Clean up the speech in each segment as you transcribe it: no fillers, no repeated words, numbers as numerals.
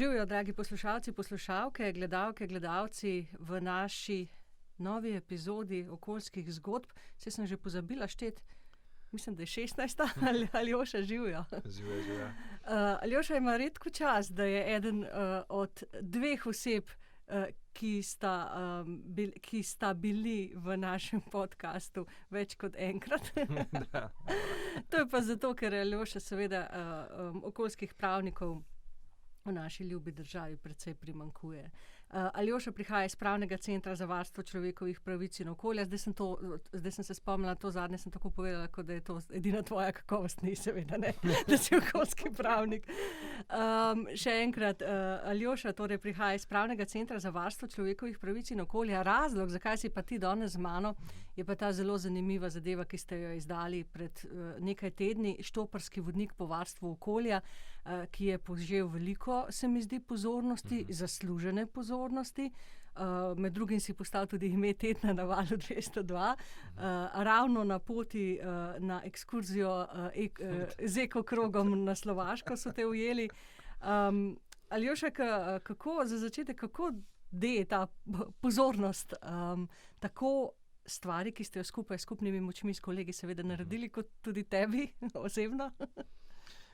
Živijo, dragi poslušalci, poslušalke, gledalke, gledalci v naši novi epizodi okoljskih zgodb. Saj sem že pozabila šteti, mislim, da je 16. Aljoša, živijo. Živijo. Aljoša ima redko čas, da je eden od dveh oseb, ki sta bili v našem podcastu več kot enkrat. To je pa zato, ker Aljoša seveda okoljskih pravnikov v naši ljubi državi precej primanjkuje. Aljoša prihaja iz Pravnega centra za varstvo človekovih pravic in okolja. Zdaj sem se spomnila, to zadnje sem tako povedala, kot da je to edina tvoja kakovost, ni seveda, ne, da si okoljski pravnik. Še enkrat, Aljoša torej prihaja iz Pravnega centra za varstvo človekovih pravic in okolja. Razlog, zakaj si pa ti danes z mano, je pa ta zelo zanimiva zadeva, ki ste jo izdali pred nekaj tedni, Štoparski vodnik po varstvu okolja, ki je požel veliko, se mi zdi, pozornosti, zaslužene pozornosti. Med drugim si postal tudi ime tedna na Valu 202, ravno na poti na ekskurzijo z ekokrogom na Slovaško so te ujeli. Aljoša, kako za začetek, kako deje ta pozornost tako stvari, ki ste jo skupaj s skupnimi močmi s kolegi seveda naredili, kot tudi tebi osebno?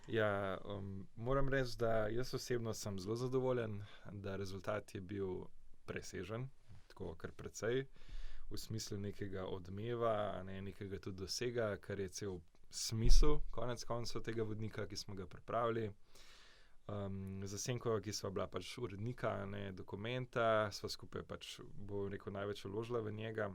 Ja, moram reči, da jaz osebno sem zelo zadovoljen, da rezultat je bil presežen, tako kar precej, v smislu nekega odmeva, nekega tudi dosega, kar je cel smisel, konec koncev tega vodnika, ki smo ga pripravili. Za Senkova, ki sva bila pač urednika, dokumenta, sva skupaj pač, bo rekel, največ vložila v njega.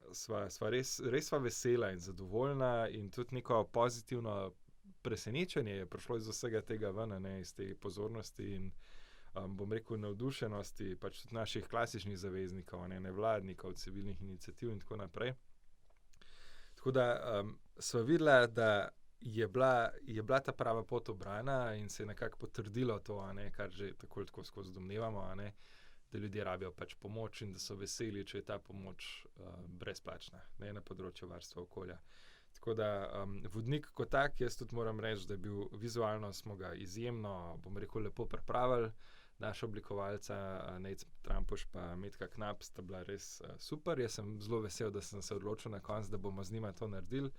Res sva vesela in zadovoljna in tudi neko pozitivno presenečenje je prišlo iz vsega tega ven, iz te pozornosti in bom rekel navdušenosti pač tudi naših klasičnih zaveznikov, nevladnikov, civilnih iniciativ in tako naprej. Tako da sva videla, da je bila ta prava pot ubrana in se je nekako potrdilo to, kar že tako skozi domnevamo, da ljudje rabijo pač pomoč in da so veseli, če je ta pomoč brezplačna, na področju varstva okolja. Tako da vodnik kot tak, jaz tudi moram reči, da je bil vizualno, smo ga izjemno, bom rekel, lepo pripravili. Naša oblikovalca, Nejc Trampuš pa Metka Knap, sta bila res super. Jaz sem zelo vesel, da sem se odločil na koncu, da bomo z njima to naredili.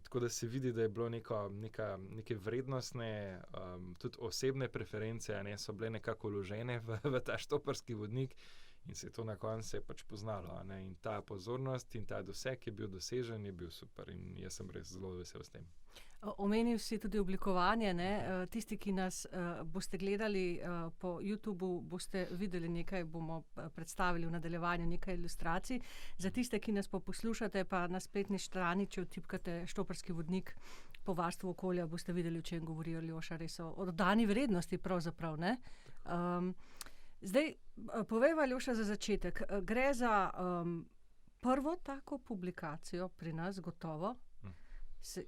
Tako da se vidi, da je bilo neke vrednostne, tudi osebne preference, so bile nekako vložene v ta štoparski vodnik in se je to na koncu pač poznalo. In ta pozornost in ta doseg je bil dosežen, je bil super in jaz sem res zelo vesel s tem. Omenil si tudi oblikovanje, Tisti, ki nas boste gledali po YouTubu, boste videli nekaj, bomo predstavili v nadaljevanju nekaj ilustracij. Za tiste, ki nas poslušate, pa na spletni strani, če vtipkate Štoparski vodnik po varstvu okolja, boste videli, o čem govori Aljoša, res o dodani vrednosti pravzaprav, ne? Zdaj, povejva, Aljoša, za začetek. Gre za prvo tako publikacijo pri nas, gotovo.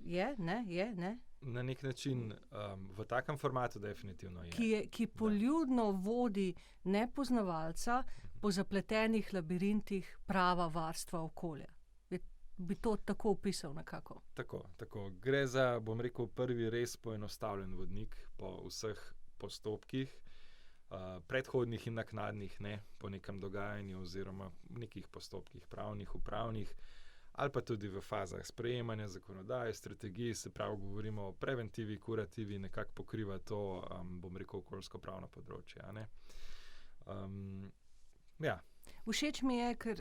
Je, ne? Na nek način v takem formatu definitivno je. Ki poljudno vodi nepoznavalca po zapletenih labirintih prava varstva okolja. Bi to tako opisal nekako? Tako. Gre za, bom rekel, prvi res poenostavljen vodnik po vseh postopkih, predhodnih in naknadnih, po nekem dogajanju oziroma nekih postopkih pravnih, upravnih, ali pa tudi v fazah sprejemanja zakonodaje, strategij, se pravi, govorimo o preventivi, kurativi, nekako pokriva to, bom rekel, okoljsko pravno področje, Ja. Všeč mi je, ker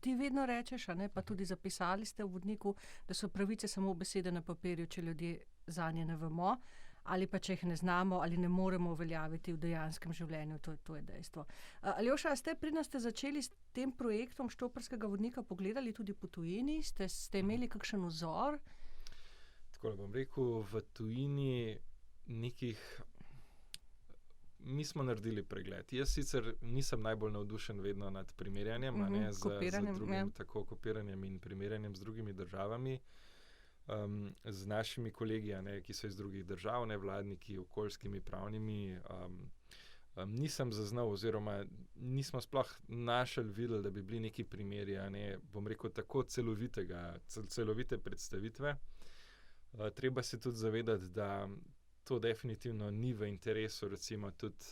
ti vedno rečeš, pa tudi zapisali ste v vodniku, da so pravice samo besede na papirju, če ljudje zanje ne vemo, ali pa če jih ne znamo ali ne moremo uveljaviti v dejanskem življenju, to je dejstvo. Aljoša, pri nas ste začeli s tem projektom Štoparskega vodnika, pogledali tudi po tujini, ste imeli kakšen vzor? Tako bom rekel, v tujini mi smo naredili pregled. Jaz sicer nisem najbolj navdušen vedno nad primerjanjem, z drugim, tako kopiranjem in primerjanjem z drugimi državami. Z našimi kolegi, ki so iz drugih držav, nevladniki, okoljskimi, pravnimi, nisem zaznal oziroma nismo sploh videli, da bi bili neki primeri, bom rekel, tako celovite predstavitve. Treba se tudi zavedati, da to definitivno ni v interesu, recimo tudi,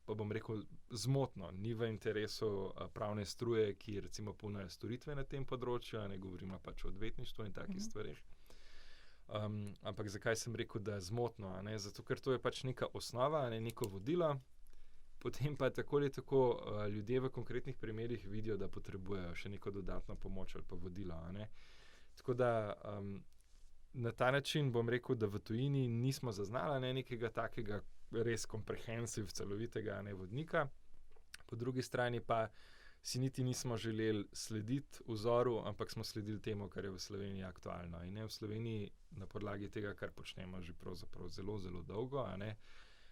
pa bom rekel, zmotno, ni v interesu pravne struje, ki recimo ponuja storitve na tem področju, ne govorimo pač o odvetništvu in takih stvareh. Ampak zakaj sem rekel, da je zmotno? Zato, ker to je pač neka osnova, neko vodilo, potem pa tako ali tako ljudje v konkretnih primerih vidijo, da potrebujejo še neko dodatno pomoč ali pa vodilo. Tako da na ta način bom rekel, da v tujini nismo zaznali nekega takega res komprehensiv, celovitega vodnika. Po drugi strani pa si niti nismo želeli slediti vzoru, ampak smo sledili temu, kar je v Sloveniji aktualno. In v Sloveniji na podlagi tega, kar počnemo že pravzaprav zelo, zelo dolgo,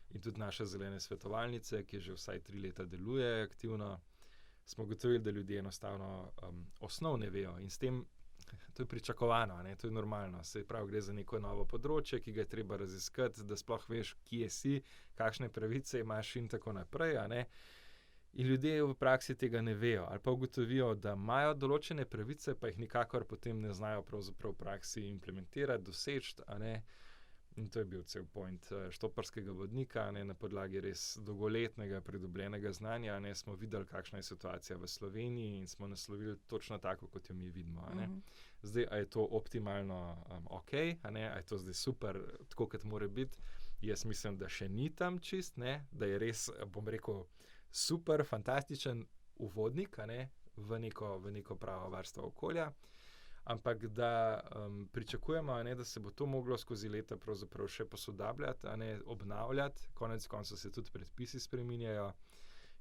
in tudi naše zelene svetovalnice, ki že vsaj 3 leta deluje aktivno, smo ugotovili, da ljudje enostavno osnov ne vejo in s tem to je pričakovano, to je normalno. Se pravi, gre za neko novo področje, ki ga je treba raziskati, da sploh veš, kje si, kakšne pravice imaš in tako naprej. In ljudje v praksi tega ne vejo ali pa ugotovijo, da imajo določene pravice, pa jih nikakor potem ne znajo pravzaprav v praksi implementirati, doseči. In to je bil cel point štoparskega vodnika. Na podlagi res dolgoletnega pridobljenega znanja smo videli, kakšna je situacija v Sloveniji in smo naslovili točno tako, kot jo mi vidimo. Zdaj, a je to optimalno ok, a je to zdaj super, tako kot mora biti? Jaz mislim, da še ni tam čist, da je res, bom rekel, super, fantastičen uvodnik v neko pravo varstvo okolja. Ampak da pričakujemo, da se bo to moglo skozi leta pravzaprav še posodabljati, obnavljati, konec koncev se tudi predpisi spreminjajo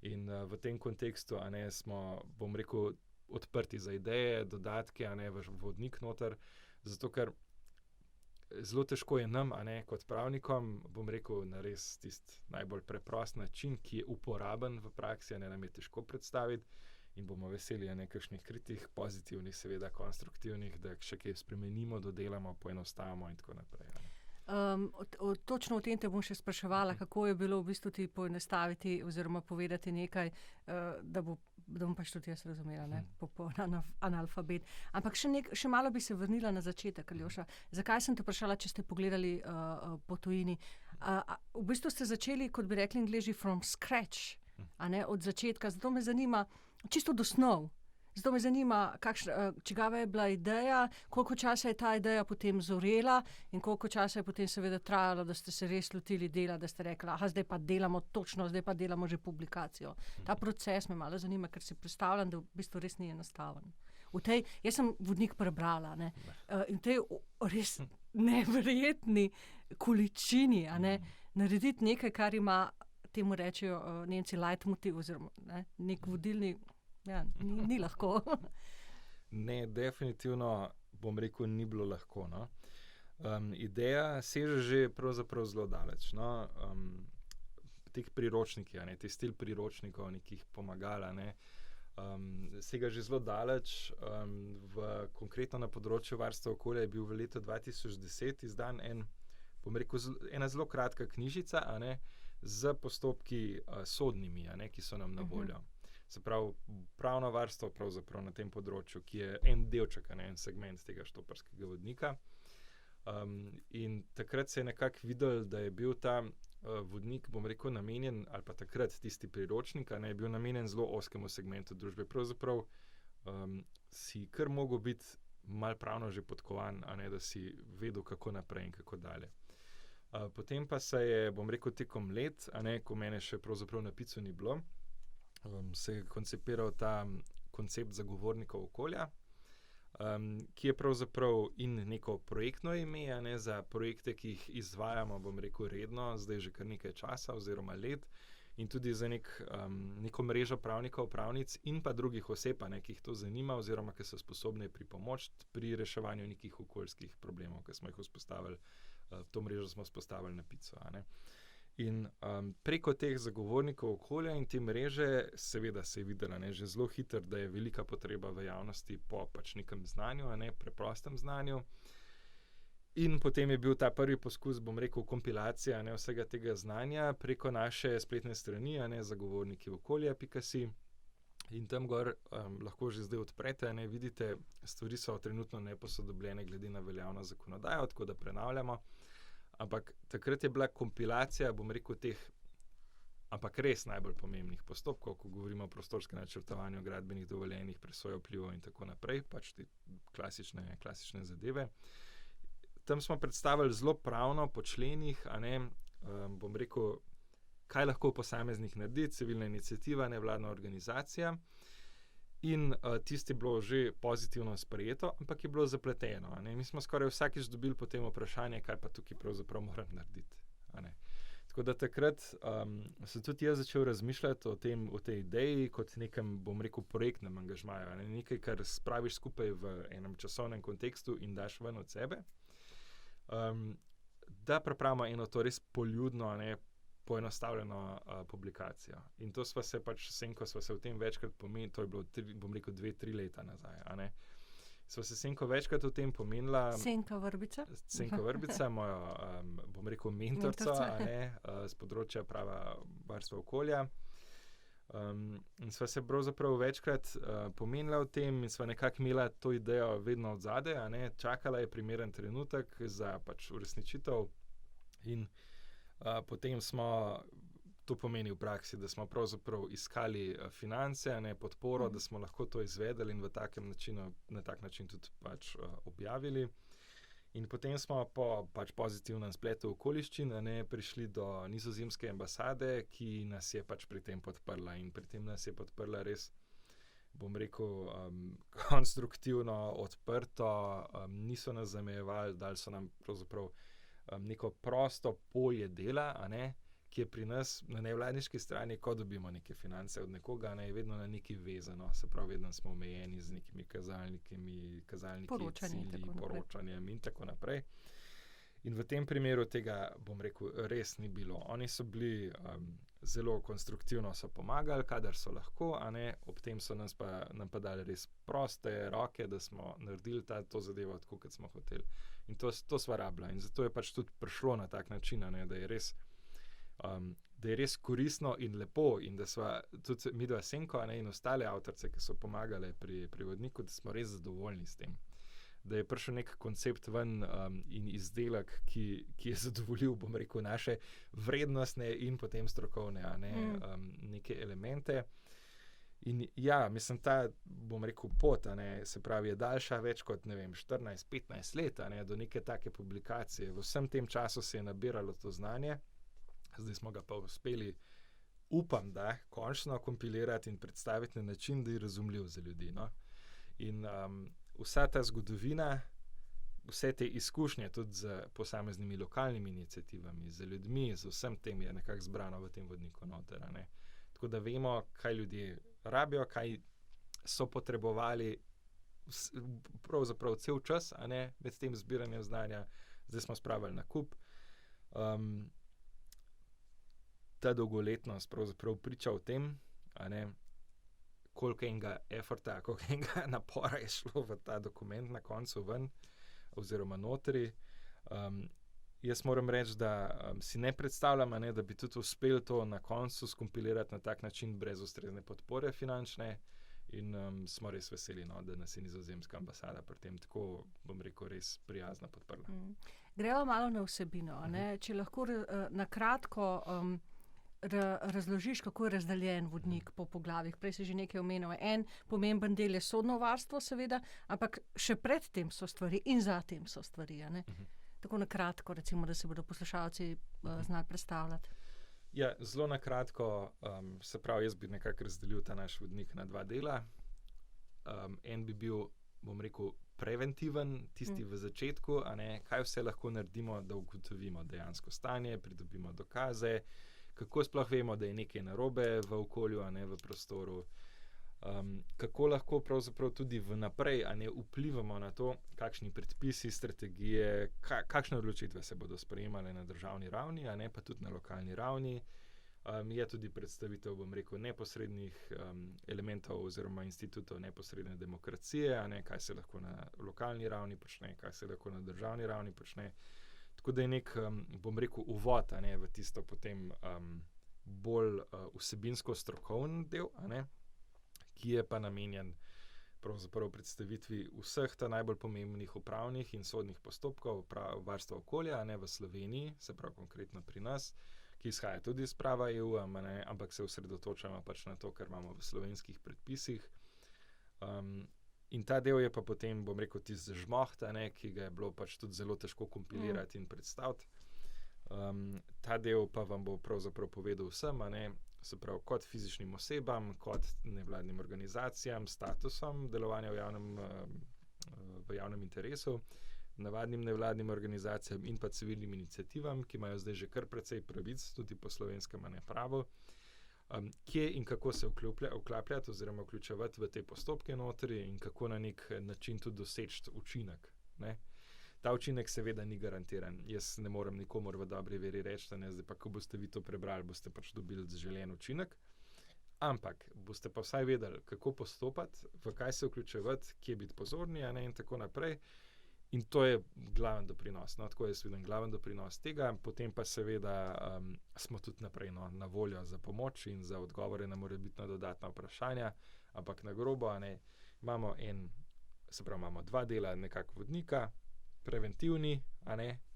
in v tem kontekstu smo, bom rekel, odprti za ideje, dodatke, v vodnik noter, zato ker zelo težko je nam, kot pravnikom, bom rekel, na res tisti najbolj preprost način, ki je uporaben v praksi, nam je težko predstaviti. In bomo veseli nekakšnih kritik, pozitivnih, seveda konstruktivnih, da še kaj spremenimo, dodelamo, poenostavimo in tako naprej. Točno o tem te bom še spraševala, kako je bilo v bistvu ti poenostaviti oziroma povedati nekaj, da bom pač tudi jaz razumela, popoln analfabet. Ampak še malo bi se vrnila na začetek, Aljoša. Zakaj sem te vprašala, če ste pogledali po tujini? V bistvu ste začeli, kot bi rekli Angleži, from scratch, od začetka. Zato me zanima, čisto do snov. Zato me zanima, čigava je bila ideja, koliko časa je ta ideja potem zorela in koliko časa je potem seveda trajalo, da ste se res lotili dela, da ste rekli, zdaj pa delamo točno, zdaj pa delamo že publikacijo. Ta proces me malo zanima, ker si predstavljam, da v bistvu res ni enostaven. Jaz sem vodnik prebrala in v tej res neverjetni količini, narediti nekaj, kar ima, temu rečejo Nemci leitmotiv oziroma nek vodilni. Ni lahko. Ne, definitivno, bom rekel, ni bilo lahko. Ideja seže že pravzaprav zelo daleč. Teh priročniki, te stil priročnikov, nekih pomagala, sega že zelo daleč. Konkretno na področju varstva okolja je bil v letu 2010 izdan ena zelo kratka knjižica, z postopki sodnimi, ki so nam na voljo. Se pravi, pravno varstvo pravzaprav na tem področju, ki je en delček, en segment tega štoparskega vodnika. In takrat se je nekako videlo, da je bil ta vodnik, bom rekel, namenjen, ali pa takrat tisti priročnik, je bil namenjen zelo ozkemu segmentu družbe. Pravzaprav si kar mogel biti malo pravno že podkovan, da si vedel, kako naprej in kako dalje. Potem pa se je, bom rekel, tekom let, ko mene še pravzaprav na picu ni bilo, se je koncipiral ta koncept zagovornikov okolja, ki je pravzaprav in neko projektno ime, za projekte, ki jih izvajamo, bom rekel, redno, zdaj že kar nekaj časa oziroma let, in tudi za neko mrežo pravnikov, pravnic in pa drugih oseb, ki jih to zanima oziroma ki so sposobne pripomoči pri reševanju nekih okoljskih problemov, ki smo jih vzpostavili, to mrežo smo vzpostavili na pico. In preko teh zagovornikov okolja in te mreže, seveda se je videla že zelo hitro, da je velika potreba v javnosti po pač nekem znanju, preprostem znanju. In potem je bil ta prvi poskus, bom rekel, kompilacija vsega tega znanja preko naše spletne strani, zagovorniki okolja.si. In tam gor lahko že zdaj odprete, vidite, stvari so trenutno neposodobljene glede na veljavno zakonodajo, tako da prenavljamo. ampak takrat je bila kompilacija, bom rekel, teh ampak res najbolj pomembnih postopkov, ko govorimo o prostorskem načrtovanju, gradbenih dovoljenjih, presojo vplivov in tako naprej, pač te klasične zadeve. Tam smo predstavili zelo pravno po členih, bom rekel, kaj lahko posameznik naredi, civilna iniciativa, nevladna organizacija. In tisto je bilo že pozitivno sprejeto, ampak je bilo zapleteno. Mi smo skoraj vsakič dobili potem vprašanje, kaj pa tukaj pravzaprav moram narediti. Tako da takrat sem tudi jaz začel razmišljati o tej ideji kot nekem, bom rekel, projektnem angažmaju. Nekaj, kar spraviš skupaj v enem časovnem kontekstu in daš ven od sebe. Da pripravimo eno to res poljudno, poenostavljeno publikacijo. In to sva se pač s Senko sva se v tem večkrat pomenila, to je bilo, bom rekel, 2-3 leta nazaj. Sva se Senko večkrat o tem pomenila. Senka Vrbica. Senka Vrbica, mojo, bom rekel, mentorico, z področja prava varstva okolja. In sva se pravzaprav večkrat pomenila o tem in sva nekako imela to idejo vedno od zadaj, čakala je primeren trenutek za pač uresničitev in potem smo, to pomeni v praksi, da smo pravzaprav iskali finance, podporo, da smo lahko to izvedeli in na tak način tudi pač objavili. In potem smo po pač pozitivnem spletu okoliščin prišli do nizozemske ambasade, ki nas je pač pri tem podprla in pri tem nas je podprla res, bom rekel, konstruktivno, odprto, niso nas zamejevali, dali so nam pravzaprav neko prosto polje dela, ki je pri nas na nevladniški strani, ko dobimo neke finance od nekoga, je vedno na neki vezano, se pravi, vedno smo omejeni z nekimi kazalniki, cilji, poročanjem in tako naprej. In v tem primeru tega, bom rekel, res ni bilo. Oni so bili zelo konstruktivno, so pomagali, kadar so lahko, ob tem so nam pa dali res proste roke, da smo naredili to zadevo tako, kot smo hoteli. In to sva rabila. In zato je pač tudi prišlo na tak način, da je res koristno in lepo in da sva tudi midva Senko in ostale avtorice, ki so pomagale pri vodniku, da smo res zadovoljni s tem. Da je prišel nek koncept ven in izdelek, ki je zadovoljil, bom rekel, naše vrednostne in potem strokovne neke elemente. In ja, mislim, ta, bom rekel, pot, se pravi, je daljša več kot, 14-15 let, do neke take publikacije. V vsem tem času se je nabiralo to znanje, zdaj smo ga pa uspeli, upam, da končno kompilirati in predstaviti na način, da je razumljiv za ljudi. In vsa ta zgodovina, vse te izkušnje tudi z posameznimi lokalnimi iniciativami, z ljudmi, z vsem tem je nekako zbrano v tem vodniku noter. Tako da vemo, kaj ljudje rabijo, kaj so potrebovali pravzaprav cel čas, med tem zbiranjem znanja, zdaj smo spravili na kup. Ta dolgoletnost pravzaprav priča o tem, koliko enega efforta, koliko enega napora je šlo v ta dokument na koncu ven, oziroma notri. Jaz moram reči, da si ne predstavljam, da bi tudi uspel to na koncu skompilirati na tak način brez ustrezne podpore finančne in smo res veseli, da nas je nizozemska ambasada pri tem tako, bom rekel, res prijazno podprla. Gremo malo na vsebino, če lahko na kratko razložiš, kako je razdeljen vodnik po poglavjih. Prej si že nekaj omenil. En pomemben del je sodno varstvo, seveda, ampak še pred tem so stvari in zatem so stvari. Tako na kratko, recimo, da se bodo poslušalci znali predstavljati. Ja, zelo na kratko, se pravi, jaz bi nekako razdelil ta naš vodnik na 2 dela. En bi bil, bom rekel, preventiven, tisti v začetku, kaj vse lahko naredimo, da ugotovimo dejansko stanje, pridobimo dokaze, kako sploh vemo, da je nekaj narobe v okolju, v prostoru, kako lahko pravzaprav tudi vnaprej vplivamo na to, kakšni predpisi, strategije, kakšne odločitve se bodo sprejemale na državni ravni, pa tudi na lokalni ravni. Je tudi predstavitev, bom rekel, neposrednih elementov oziroma institutov neposredne demokracije, kaj se lahko na lokalni ravni počne, kaj se lahko na državni ravni počne. Tako da je nek, bom rekel, uvod v tisto potem bolj vsebinsko strokoven del, ki je pa namenjen pravzaprav predstavitvi vseh ta najbolj pomembnih upravnih in sodnih postopkov varstva okolja, ne v Sloveniji, se pravi konkretno pri nas, ki izhaja tudi iz prava EU, ampak se osredotočamo pač na to, kar imamo v slovenskih predpisih. In ta del je pa potem, bom rekel, tisti žmoht, ki ga je bilo pač tudi zelo težko kompilirati in predstaviti. Ta del pa vam bo pravzaprav povedal vsem, se pravi kot fizičnim osebam, kot nevladnim organizacijam, statusom delovanja v javnem interesu, navadnim nevladnim organizacijam in pa civilnim iniciativam, ki imajo zdaj že kar precej pravic, tudi po slovenskem pravu, kje in kako se vklapljati oziroma vključevati v te postopke notri in kako na nek način tudi doseči učinek. Ne? Ta učinek seveda ni garantiran. Jaz ne morem nikomor v dobri veri reči, zdaj pa, ko boste vi to prebrali, boste pač dobili želen učinek. Ampak boste pa vsaj vedeli, kako postopati, v kaj se vključevati, kje biti pozorni in tako naprej. In to je glaven doprinos. Tako jaz vidim glaven doprinos tega. Potem pa seveda smo tudi naprej na voljo za pomoč in za odgovore na morebitna dodatna vprašanja. Ampak na grobo imamo dva dela nekako vodnika, preventivni,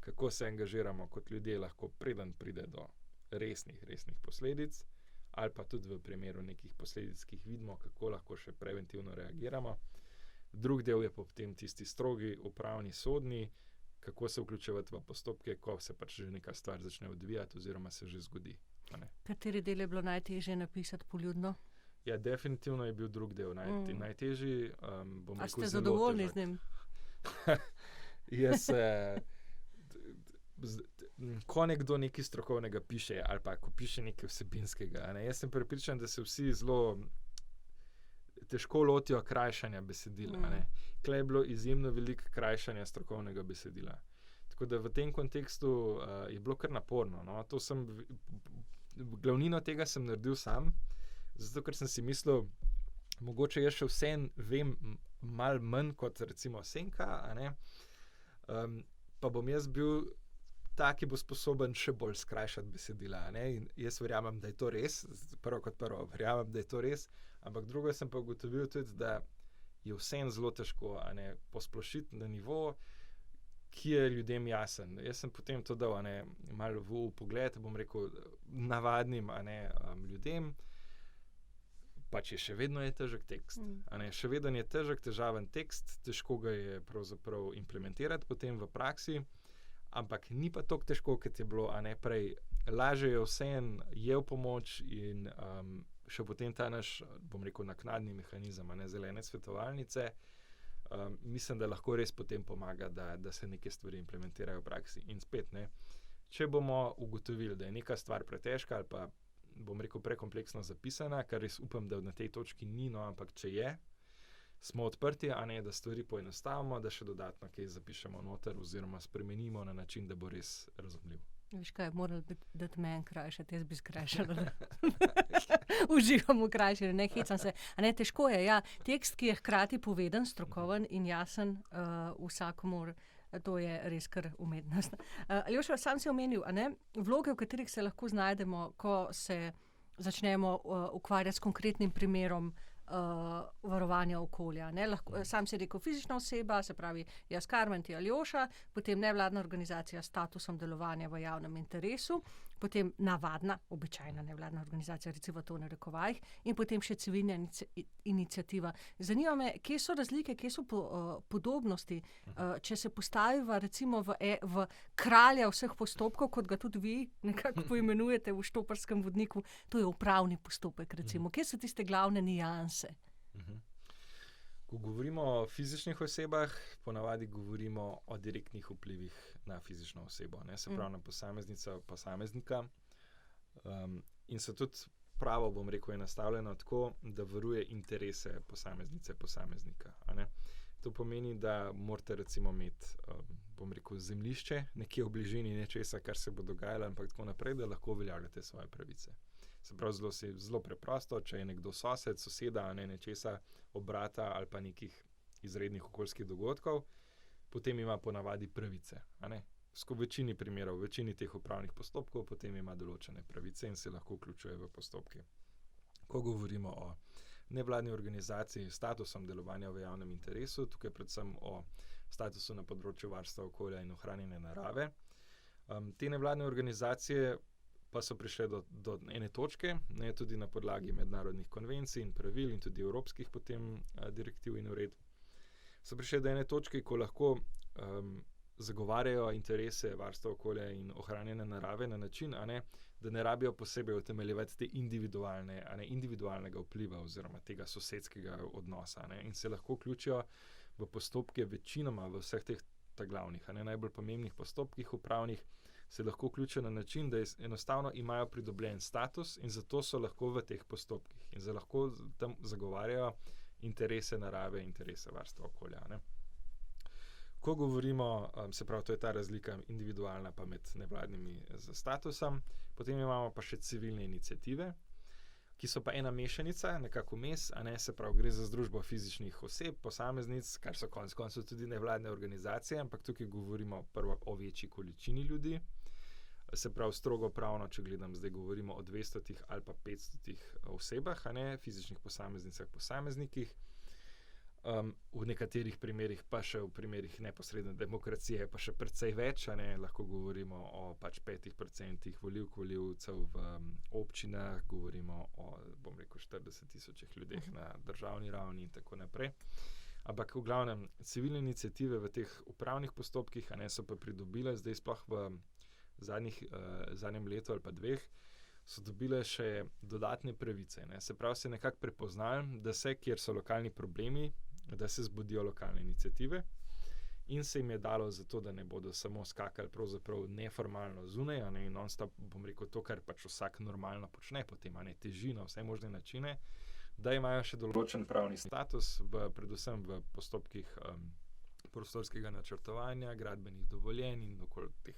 kako se angažiramo kot ljudje lahko preden pride do resnih posledic, ali pa tudi v primeru nekih posledic, ki jih vidimo, kako lahko še preventivno reagiramo. Drug del je potem tisti strogi, upravni, sodni, kako se vključevati v postopke, ko se pač že neka stvar začne odvijati oziroma se že zgodi. Kateri del je bilo najtežje napisati poljudno? Ja, definitivno je bil drug del najtežji. A ste zadovoljni z njim? Jaz, ko nekdo nekaj strokovnega piše, ali pa ko piše nekaj vsebinskega, jaz sem prepričan, da se vsi zelo težko lotijo krajšanja besedila. Tukaj je bilo izjemno veliko krajšanja strokovnega besedila. Tako da v tem kontekstu je bilo kar naporno. Glavnino tega sem naredil sam, zato ker sem si mislil, mogoče jaz še vsem vem malo manj kot recimo Senka, pa bom jaz bil ta, ki bo sposoben še bolj skrajšati besedila. In jaz verjamem, da je to res, prvo kot prvo, verjamem, da je to res, ampak drugo sem pa ugotovil tudi, da je vsem zelo težko posplošiti na nivo, ki je ljudem jasen. Jaz sem potem to dal malo v pogled, bom rekel, navadnim ljudem, pač je še vedno je težek tekst. Še vedno je težaven tekst, težko ga je pravzaprav implementirati potem v praksi, ampak ni pa toliko težko, kot je bilo prej. Lažje je vsem, je v pomoč in še potem ta naš, bom rekel, naknadni mehanizem, zelene svetovalnice, mislim, da lahko res potem pomaga, da se neke stvari implementirajo v praksi. In spet, če bomo ugotovili, da je neka stvar pretežka ali pa, bom rekel, prekompleksno zapisana, kar res upam, da na tej točki ni, ampak če je, smo odprti, da stvari poenostavimo, da še dodatno kaj zapišemo noter oziroma spremenimo na način, da bo res razumljiv. Veš kaj, moral bi dati meni krajšati, jaz bi skrajšala. Uživam v krajšanju, ne hecam se. Težko je, ja. Tekst, ki je hkrati poveden, strokoven in jasen vsakomur, to je res kar umetnost. Aljoša, sam si omenil, vloge, v katerih se lahko znajdemo, ko se začnemo ukvarjati s konkretnim primerom varovanja okolja. Sam si rekel fizična oseba, se pravi jaz Karmen, ti Aljoša, potem nevladna organizacija s statusom delovanja v javnem interesu, potem navadna, običajna nevladna organizacija, recimo to v narekovajih, in potem še civilna iniciativa. Zanima me, kje so razlike, kje so podobnosti, če se postaviva recimo v kralja vseh postopkov, kot ga tudi vi nekako poimenujete v štoparskem vodniku, to je upravni postopek recimo. Kje so tiste glavne nianse? Ko govorimo o fizičnih osebah, ponavadi govorimo o direktnih vplivih na fizično osebo, se pravi na posameznika. In so tudi pravo, bom rekel, je nastavljeno tako, da varuje interese posameznika. To pomeni, da morate recimo imeti, bom rekel, zemljišče nekje v bližini nečesa, kar se bo dogajalo, ampak tako naprej, da lahko uveljavljate svoje pravice. Se pravi, zelo preprosto, če je nekdo soseda, nečesa, obrata ali pa nekih izrednih okoljskih dogodkov, potem ima ponavadi pravice. V večini primerov, v večini teh upravnih postopkov, potem ima določene pravice in se lahko vključuje v postopke. Ko govorimo o nevladni organizaciji s statusom delovanja v javnem interesu, tukaj predvsem o statusu na področju varstva okolja in ohranjanja narave. Te nevladne organizacije pa so prišle do ene točke, ne, tudi na podlagi mednarodnih konvencij in pravil in tudi evropskih potem direktiv in uredb, so prišle do ene točke, ko lahko zagovarjajo interese varstva okolja in ohranjanja narave na način, da ne rabijo posebej utemeljevati te individualnega vpliva oziroma tega sosedskega odnosa, in se lahko vključijo v postopke večinoma v vseh teh glavnih, najbolj pomembnih postopkih upravnih, se lahko vključijo na način, da enostavno imajo pridobljen status in zato so lahko v teh postopkih in lahko tam zagovarjajo interese narave, interese varstva okolja. Ko govorimo, se pravi, to je ta razlika individualna pa med nevladnimi z statusom, potem imamo pa še civilne iniciative, ki so pa ena mešanica, nekako vmes, se pravi, gre za združbo fizičnih oseb, posameznic, kar so konec koncev tudi nevladne organizacije, ampak tukaj govorimo prvo o večji količini ljudi, se pravi, strogo pravno, če gledam, zdaj govorimo o 200 ali pa 500 osebah, fizičnih posameznicah, posameznikih. V nekaterih primerih, pa še v primerih neposredne demokracije, pa še precej več, lahko govorimo o 5% volivcev v občinah, govorimo o, 40,000 ljudeh na državni ravni in tako naprej. Ampak v glavnem, civilne iniciative v teh upravnih postopkih, so pa pridobile zdaj sploh v zadnjem letu ali pa dveh, so dobile še dodatne pravice. Se pravi, se nekako prepoznali, da kjer so lokalni problemi, da se zbudijo lokalne iniciative in se jim je dalo zato, da ne bodo samo skakali pravzaprav neformalno zunaj, in non-stop, to, kar pač vsak normalno počne, potem teži na vse možne načine, da imajo še določen pravni status, predvsem v postopkih prostorskega načrtovanja, gradbenih dovoljenj in okoli teh,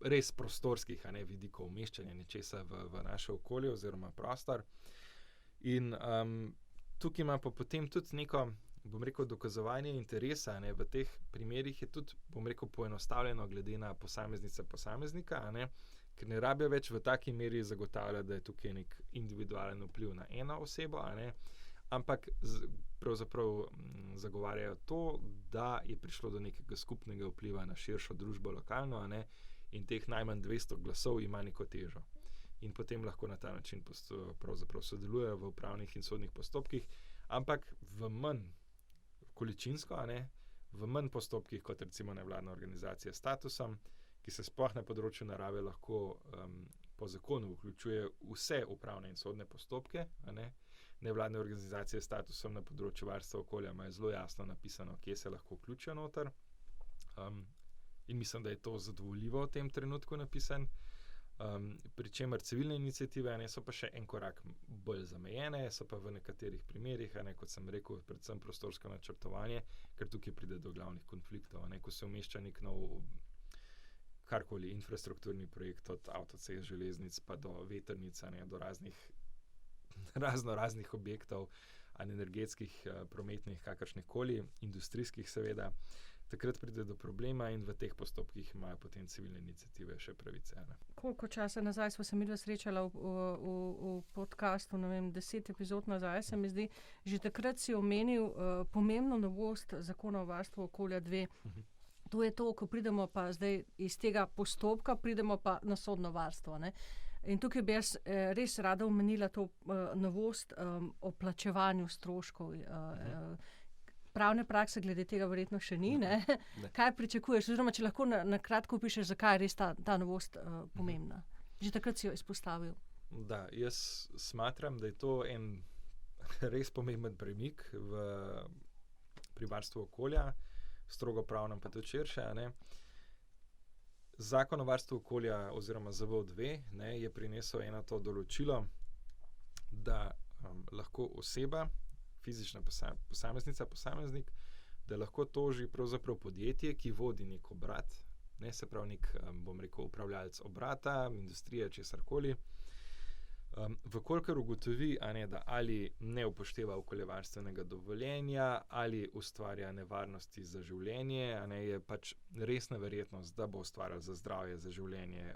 res prostorskih vidikov umeščanja nečesa v naše okolje oziroma prostor. In tukaj ima pa potem tudi neko, dokazovanje interesa, v teh primerih je tudi, poenostavljeno glede na posameznika, ker ne rabijo več v taki meri zagotavljati, da je tukaj nek individualen vpliv na eno osebo, ampak pravzaprav zagovarjajo to, da je prišlo do nekega skupnega vpliva na širšo družbo lokalno, in teh najmanj 200 glasov ima neko težo. In potem lahko na ta način pravzaprav sodelujejo v upravnih in sodnih postopkih, ampak v manj količinsko, v manj postopkih kot recimo nevladna organizacija s statusom, ki se sploh na področju narave lahko po zakonu vključuje vse upravne in sodne postopke, Nevladne organizacije s statusom na področju varstva okolja imajo zelo jasno napisano, kje se lahko vključijo noter. In mislim, da je to zadovoljivo v tem trenutku napisan. Pri čemer civilne iniciative so pa še en korak bolj zamejene, so pa v nekaterih primerih, kot sem rekel, predvsem prostorsko načrtovanje, ker tukaj pride do glavnih konfliktov, ko se umešča nek nov karkoli infrastrukturni projekt, od avtocest, železnic pa do vetrnic, do raznih objektov, energetskih, prometnih, kakršnihkoli, industrijskih seveda. Takrat pride do problema in v teh postopkih imajo potem civilne iniciative še pravice. Koliko časa nazaj smo se midva srečala v podcastu, 10 epizod nazaj, se mi zdi, že takrat si omenil pomembno novost Zakona o varstvu okolja 2. To je to, ko pridemo pa zdaj iz tega postopka, pridemo pa na sodno varstvo. In tukaj bi jaz res rada omenila to novost o plačevanju stroškov. Pravne prakse glede tega verjetno še ni. Kaj pričakuješ? Oziroma, če lahko na kratko opišeš, zakaj je res ta novost pomembna. Že takrat si jo izpostavil. Da, jaz smatram, da je to en res pomemben premik pri varstvu okolja, strogo pravnem pa tudi širše. Zakon o varstvu okolja oziroma ZVO-2 je prinesel eno to določilo, da lahko oseba, fizična posameznica, posameznik, da lahko toži pravzaprav podjetje, ki vodi nek obrat, se pravi nek, upravljalec obrata, industrije, česarkoli, vkolikor ugotovi, da ali ne upošteva okoljevarstvenega dovoljenja, ali ustvarja nevarnosti za življenje, je pač resna verjetnost, da bo ustvarjal za zdravje, za življenje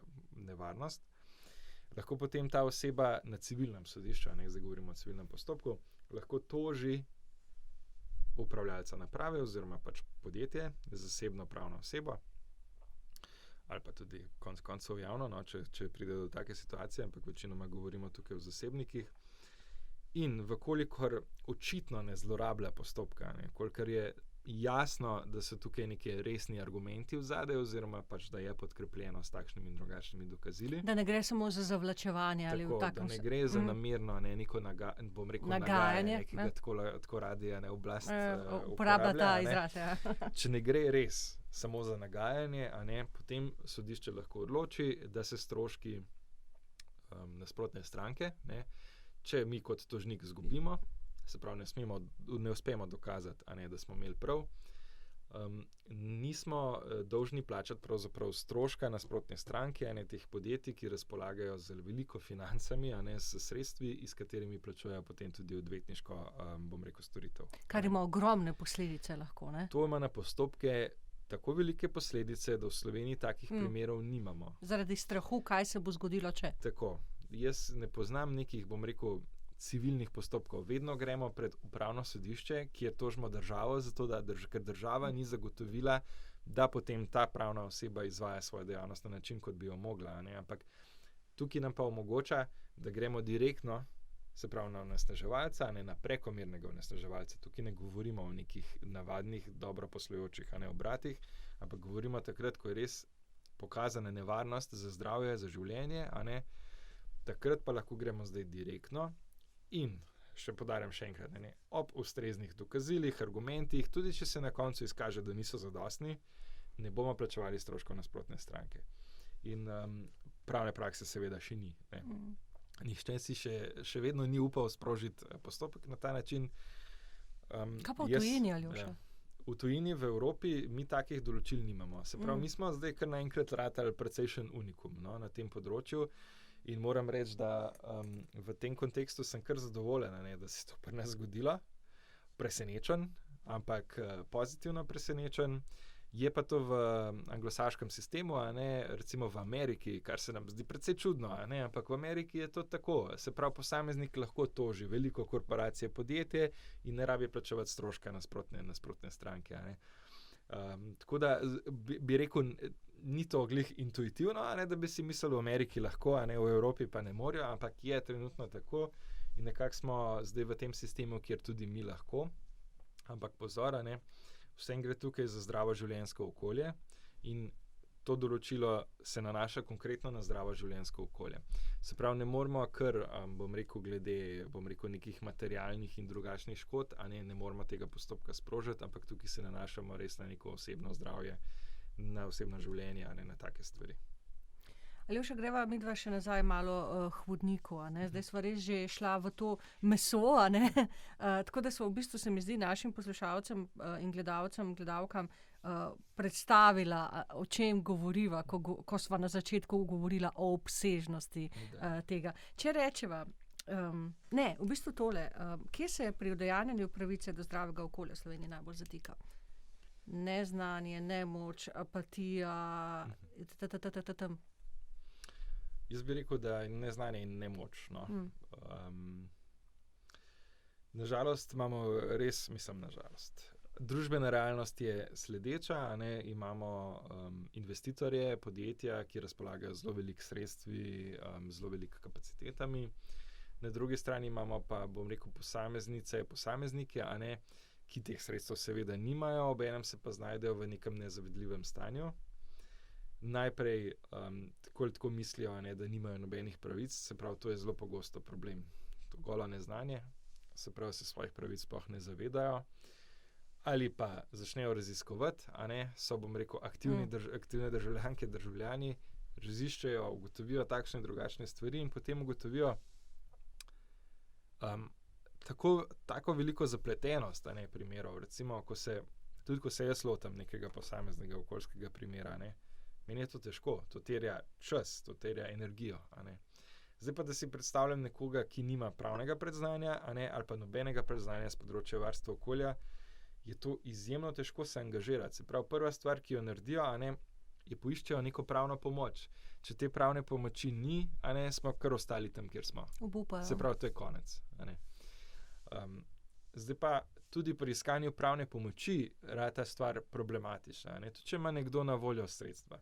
nevarnost. lahko potem ta oseba na civilnem sodišču, zdaj govorimo o civilnem postopku, lahko toži upravljalca naprave oziroma pač podjetje, zasebno pravno osebo, ali pa tudi konec koncev javno, no, če pride do take situacije, ampak večinoma govorimo tukaj o zasebnikih. In vkolikor očitno ne zlorablja postopka, kolikor je jasno, da so tukaj neki resni argumenti vzadej, oziroma pač, da je podkrepljeno s takšnimi in drugačnimi dokazili. Da ne gre samo za zavlačevanje ali v takem. Da ne gre za namerno neko nagajanje, nekega tako radi oblast uporablja ta izraz. Ja. Če ne gre res samo za nagajanje, potem sodišče lahko odloči, da se stroški nasprotne stranke, če mi kot tožnik izgubimo, se pravi, ne uspemo dokazati, da smo imeli prav, nismo dolžni plačati pravzaprav stroška nasprotne stranke, teh podjetij, ki razpolagajo z veliko financami, s sredstvi, iz katerimi plačujejo potem tudi odvetniško, storitev. Kar ima ogromne posledice lahko, ne? To ima na postopke tako velike posledice, da v Sloveniji takih primerov nimamo. Zaradi strahu, kaj se bo zgodilo, če? Tako. Jaz ne poznam nekih, civilnih postopkov. Vedno gremo pred upravno sodišče, kjer tožimo državo, zato ker država ni zagotovila, da potem ta pravna oseba izvaja svojo dejavnost na način, kot bi jo mogla. Ampak tukaj nam pa omogoča, da gremo direktno, se pravi na onesnaževalca, na prekomernega onesnaževalca. Tukaj ne govorimo o nekih navadnih, dobro poslujočih obratih, ampak govorimo takrat, ko je res pokazana nevarnost za zdravje, za življenje, takrat pa lahko gremo zdaj direktno. In, še poudarjam še enkrat, ob ustreznih dokazilih, argumentih, tudi če se na koncu izkaže, da niso zadostni, ne bomo plačevali stroškov nasprotne stranke. In pravne prakse seveda še ni. Nihče si še vedno ni upal sprožiti postopek na ta način. Kaj pa v tujini, Aljoša? V tujini, v Evropi, mi takih določil nimamo. Se pravi, mi smo zdaj kar naenkrat ratali precejšen unikum na tem področju. In moram reči, da v tem kontekstu sem kar zadovoljen, da se to pri nas zgodilo. Presenečen, ampak pozitivno presenečen. Je pa to v anglosaškem sistemu, recimo v Ameriki, kar se nam zdi precej čudno, ampak v Ameriki je to tako. Se pravi, posameznik lahko toži veliko korporacije, podjetje in ne rabi plačevati stroška nasprotne stranke. Tako da bi rekel, ni to glih intuitivno, da bi si mislili, v Ameriki lahko, v Evropi pa ne morajo, ampak je trenutno tako in nekako smo zdaj v tem sistemu, kjer tudi mi lahko. Ampak pozor, vsem gre tukaj za zdravo življenjsko okolje in to določilo se nanaša konkretno na zdravo življenjsko okolje. Se pravi, ne moramo kar, glede nekih materialnih in drugačnih škod, ne moramo tega postopka sprožiti, ampak tukaj se nanašamo res na neko osebno zdravje, na osebno življenje, na take stvari. Aljoša, greva midva še nazaj malo k vodniku, Zdaj sva res že šla v to meso, tako da sva v bistvu, se mi zdi, našim poslušalcem in gledalkam predstavila, o čem govoriva, ko sva na začetku govorila o obsežnosti tega. Če rečeva, v bistvu tole, kje se pri udejanjanju pravice do zdravega okolja v Sloveniji najbolj zatika? Neznanje, nemoč, apatija, Jaz bi rekel, da je neznanje in nemoč. Nažalost imamo družbena realnost je sledeča, imamo investitorje, podjetja, ki razpolagajo zelo veliko sredstvi, zelo veliko kapacitetami. Na drugi strani imamo pa, posameznike, ki teh sredstev seveda nimajo, obenem se pa znajdejo v nekem nezavidljivem stanju. Najprej tako mislijo, da nimajo nobenih pravic, se pravi, to je zelo pogosto problem. To golo neznanje, se pravi, se svojih pravic sploh ne zavedajo. Ali pa začnejo raziskovati, so, aktivne državljanke, državljani, raziščejo, ugotovijo takšne in drugačne stvari in potem ugotovijo tako veliko zapletenost primerov. Recimo, ko se jaz lotam nekega posameznega okoljskega primera, meni je to težko, to terja čas, to terja energijo. Zdaj pa, da si predstavljam nekoga, ki nima pravnega predznanja, ali pa nobenega predznanja z področja varstva okolja, je to izjemno težko se angažirati. Se pravi, prva stvar, ki jo naredijo, je poiščejo neko pravno pomoč. Če te pravne pomoči ni, smo kar ostali tam, kjer smo. Obupajo. Se pravi, to je konec. Zdaj pa tudi pri iskanju pravne pomoči je ta stvar problematična. Tudi če ima nekdo na voljo sredstva.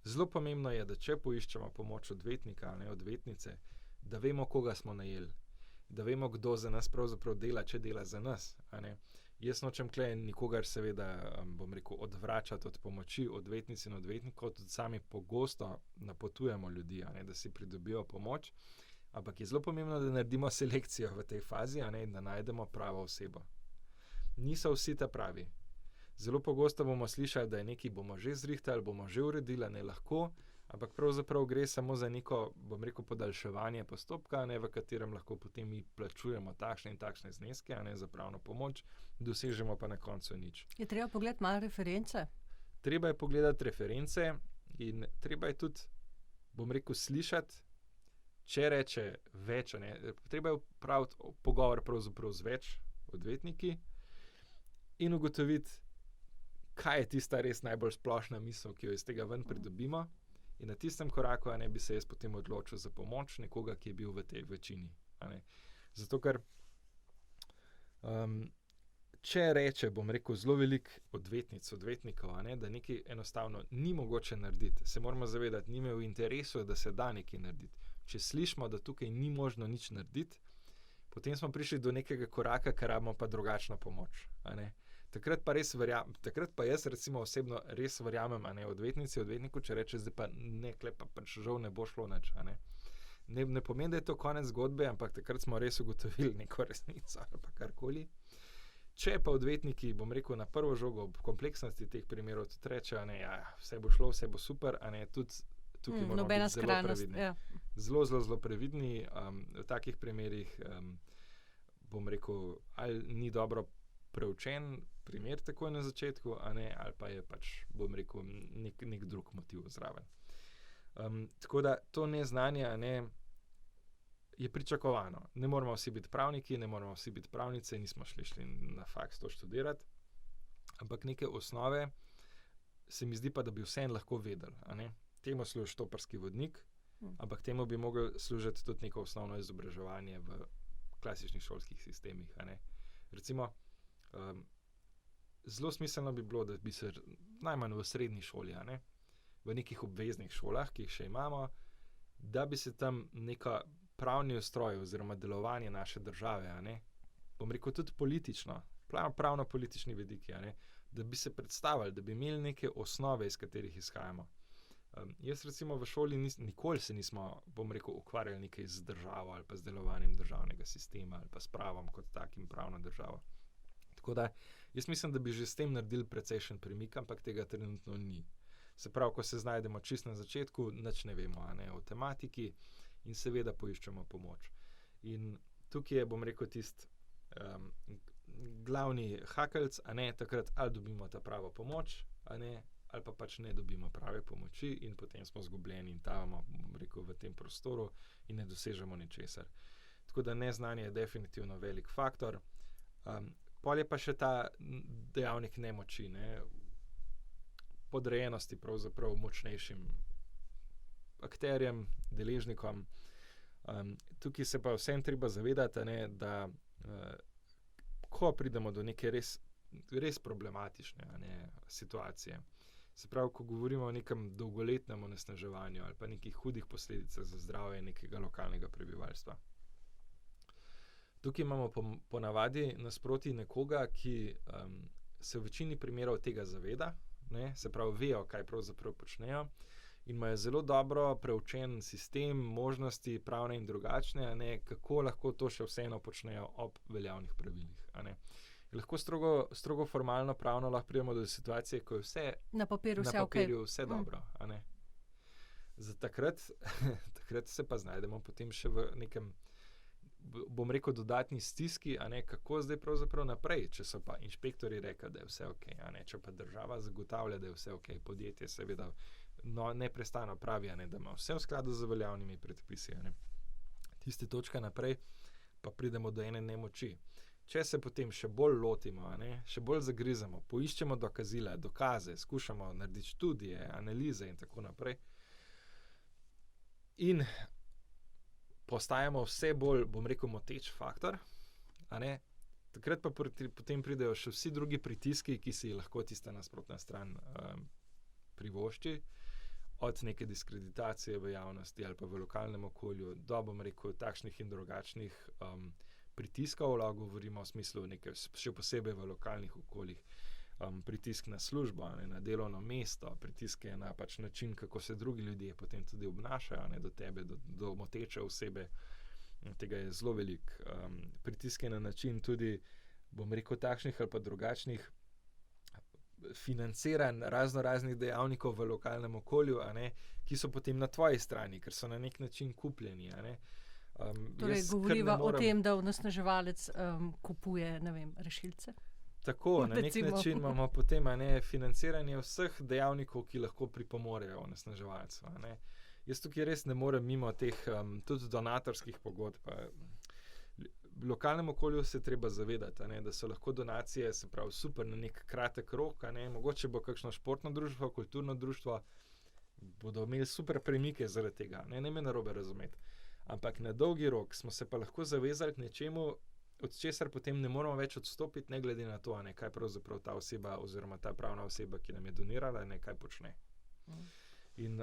Zelo pomembno je, da če poiščemo pomoč odvetnika, odvetnice, da vemo, koga smo najeli, da vemo, kdo za nas pravzaprav dela, če dela za nas. Jaz nočem tukaj nikogar seveda, odvračati od pomoči odvetnic in odvetnikov, tudi sami pogosto napotujemo ljudi, da si pridobijo pomoč, ampak je zelo pomembno, da naredimo selekcijo v tej fazi, in da najdemo pravo osebo. Niso vsi ta pravi. Zelo pogosto bomo slišali, da je nekaj bomo že zrihtali, bomo že uredili, ne lahko, ampak pravzaprav gre samo za neko, podaljševanje postopka, v katerem lahko potem mi plačujemo takšne in takšne zneske, za pravno pomoč, dosežemo pa na koncu nič. Je treba pogledati malo reference? Treba je pogledati reference in treba je tudi, slišati, če reče več, treba je opraviti pogovor pravzaprav z več odvetniki in ugotoviti, kaj je tista res najbolj splošna misel, ki jo iz tega ven pridobimo. In na tistem koraku bi se jaz potem odločil za pomoč nekoga, ki je bil v tej večini. Zato, ker če reče, zelo veliko odvetnikov, da nekaj enostavno ni mogoče narediti, se moramo zavedati, ni me v interesu, da se da nekaj narediti. Če slišimo, da tukaj ni možno nič narediti, potem smo prišli do nekega koraka, ker rabimo pa drugačno pomoč. Takrat pa jaz recimo osebno res verjamem, odvetniku, če reče, zdaj pa ne, pa žal ne bo šlo nič. Ne pomeni, da je to konec zgodbe, ampak takrat smo res ugotovili neko resnico ali pa karkoli. Če pa odvetniki, na prvo žogo ob kompleksnosti teh primerov tudi rečejo, vse bo šlo, vse bo super, tudi tukaj moramo biti zelo previdni. Ja. Zelo previdni v takih primerih, ali ni dobro preučen primer takoj na začetku, ali pa je nek drug motiv zraven. Tako da to neznanje je pričakovano. Ne moramo vsi biti pravniki, ne moramo vsi biti pravnice, nismo šli na faks to študirati, ampak neke osnove se mi zdi pa, da bi vseeno lahko vedeli. Temu služi štoparski vodnik, ampak temu bi mogel služiti tudi neko osnovno izobraževanje v klasičnih šolskih sistemih. Recimo, zelo smiselno bi bilo, da bi se najmanj v srednji šoli, v nekih obveznih šolah, ki jih še imamo, da bi se tam neka pravni ustroj oziroma delovanje naše države, tudi politično, pravno-politični vidiki, da bi se predstavili, da bi imeli neke osnove, iz katerih izhajamo. Jaz recimo v šoli nikoli se nismo, ukvarjali nekaj z državo ali pa z delovanjem državnega sistema ali pa s pravom kot takim pravno državo. Tako da jaz mislim, da bi že s tem naredili precejšen premik, ampak tega trenutno ni. Se pravi, ko se znajdemo čisto na začetku, nič ne vemo o tematiki in seveda poiščemo pomoč. In tukaj je, tisti glavni hakeljc, takrat ali dobimo ta pravo pomoč, ali pa pač ne dobimo prave pomoči in potem smo zgubljeni in tavamo, v tem prostoru in ne dosežemo ničesar. Tako da neznanje je definitivno velik faktor. Pol je pa še ta dejavnik nemoči, podrejenosti pravzaprav močnejšim akterjem, deležnikom. Tukaj se pa vsem treba zavedati, da ko pridemo do neke res problematične situacije, se pravi, ko govorimo o nekem dolgoletnem onesnaževanju ali pa nekih hudih posledicah za zdravje nekega lokalnega prebivalstva. Tukaj imamo ponavadi nasproti nekoga, ki se v večini primerov tega zaveda, se pravi, vejo, kaj pravzaprav počnejo in imajo zelo dobro preučen sistem, možnosti, pravne in drugačne, kako lahko to še vseeno počnejo ob veljavnih pravilih. Lahko strogo formalno pravno lahko pridemo do situacije, ko je vse na papirju vse dobro. Za takrat se pa znajdemo potem še v nekem, dodatni stiski, kako zdaj pravzaprav naprej, če so pa inšpektori rekli, da je vse ok, če pa država zagotavlja, da je vse ok, podjetje seveda neprestano pravi, da ima vse v skladu z veljavnimi predpisi. Tiste točke naprej pa pridemo do ene nemoči. če se potem še bolj lotimo, še bolj zagrizemo, poiščemo dokazila, dokaze, skušamo narediti študije, analize in tako naprej, in postajamo vse bolj, bom rekel, moteč faktor, takrat pa potem pridejo še vsi drugi pritiski, ki si lahko tista nasprotna stran privošči, od neke diskreditacije v javnosti ali pa v lokalnem okolju, do, bom rekel, takšnih in drugačnih pritiskov, lahko govorimo v smislu nekaj, še posebej v lokalnih okoljih, pritisk na službo, na delovno mesto, pritiske na pač način, kako se drugi ljudje potem tudi obnašajo, do tebe, do moteče osebe, tega je zelo veliko. Pritiske na način tudi, bom rekel, takšnih ali pa drugačnih financiranj raznih dejavnikov v lokalnem okolju, ki so potem na tvoji strani, ker so na nek način kupljeni. Torej, govoriva o tem, da onesnaževalec kupuje, ne vem, rešilce? Tako, na nek način imamo potem financiranje vseh dejavnikov, ki lahko pripomorejo onesnaževalcu. Jaz tukaj res ne morem mimo teh tudi donatorskih pogodb. V lokalnem okolju se treba zavedati, da so lahko donacije, se pravi, super na nek kratek rok, mogoče bo kakšno športno društvo, kulturno društvo, bodo imeli super premike zaradi tega, ne me narobe razumeti. Ampak na dolgi rok smo se pa lahko zavezali k nečemu, od česar potem ne moramo več odstopiti, ne glede na to, kaj pravzaprav ta oseba oziroma ta pravna oseba, ki nam je donirala, kaj počne. In,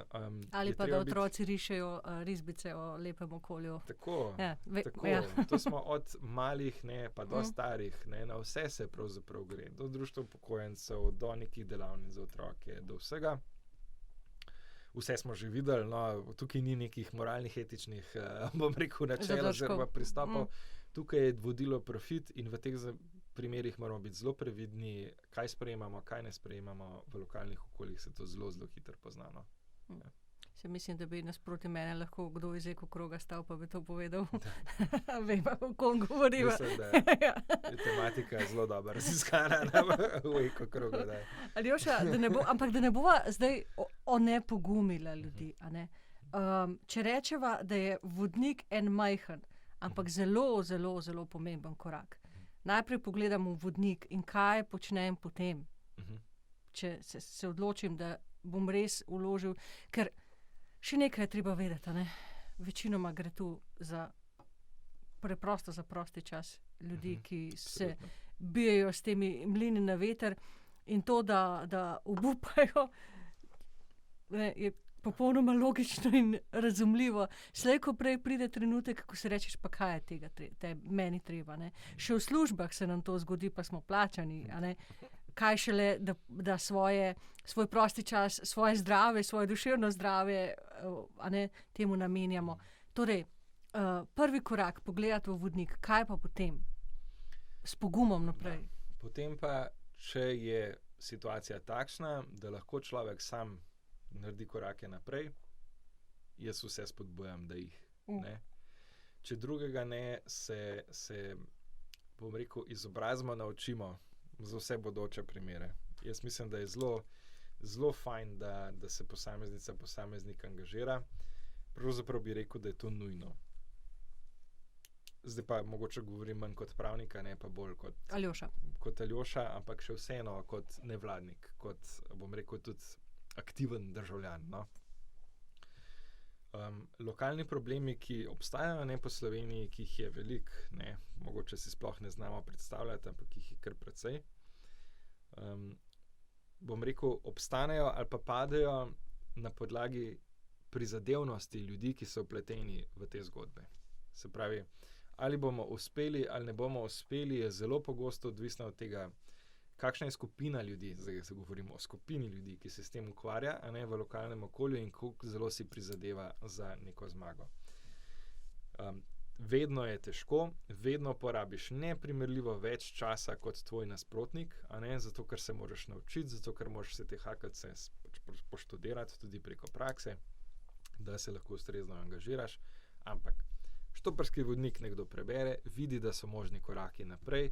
ali pa da otroci rišejo risbice o lepem okolju. Tako. To smo od malih, pa do starih, na vse se pravzaprav gre. Do društva upokojencev, do nekih delavnic za otroke, do vsega. Vse smo že videli, tukaj ni nekih moralnih, etičnih, bom rekel, načel oziroma pristopov. Tukaj je vodilo profit in v teh primerih moramo biti zelo previdni, kaj sprejemamo, kaj ne sprejemamo. V lokalnih okoljih se to zelo, zelo hitro pozna. Se mislim, da bi nasproti mene lahko kdo iz ekokroga stal, pa bi to povedal. Vem, o kom govoriva. Mislim, da je tematika zelo dobro raziskana v ekokrogu. Aljoša, ampak da ne bova zdaj onepogumila ljudi. Če rečeva, da je vodnik en majhen, ampak zelo, zelo, zelo pomemben korak. Najprej pogledam v vodnik in kaj počnem potem. Če se odločim, da bom res vložil, ker še nekaj je treba vedeti, večinoma gre tu preprosto za prosti čas ljudi, ki se bijejo s temi mlini na veter, in to, da obupajo, je popolnoma logično in razumljivo. Slej, ko prej pride trenutek, ko si rečeš, pa kaj je tega meni treba. Še v službah se nam to zgodi, pa smo plačani. Kaj šele, da svoj prosti čas, svoje zdrave, svoje duševno zdrave temu namenjamo. Torej, prvi korak, pogledati v vodnik, kaj pa potem? S pogumom naprej. Potem pa, če je situacija takšna, da lahko človek sam naredi korake naprej, jaz vse spodbujam, da jih. Če drugega ne, se bom rekel, izobrazimo, naučimo za vse bodoče primere. Jaz mislim, da je zelo fajn, da se posameznik angažira. Pravzaprav bi rekel, da je to nujno. Zdaj pa mogoče govorim manj kot pravnika, ne pa bolj kot Aljoša, ampak še vseeno kot nevladnik, kot, bom rekel, tudi aktiven državljan. Lokalni problemi, ki obstajajo po Sloveniji, ki jih je veliko, mogoče si sploh ne znamo predstavljati, ampak jih je kar precej, bom rekel, obstanejo ali pa padejo na podlagi prizadevnosti ljudi, ki so vpleteni v te zgodbe. Se pravi, ali bomo uspeli ali ne bomo uspeli, je zelo pogosto odvisno od tega, kakšna je skupina ljudi, zdaj se govorimo o skupini ljudi, ki se s tem ukvarja, v lokalnem okolju in koliko zelo si prizadeva za neko zmago. Vedno je težko, vedno porabiš neprimerljivo več časa kot tvoj nasprotnik, zato ker se moraš naučiti, zato ker moraš se te HKC poštudirati tudi preko prakse, da se lahko ustrezno angažiraš, ampak štoparski vodnik nekdo prebere, vidi, da so možni koraki naprej,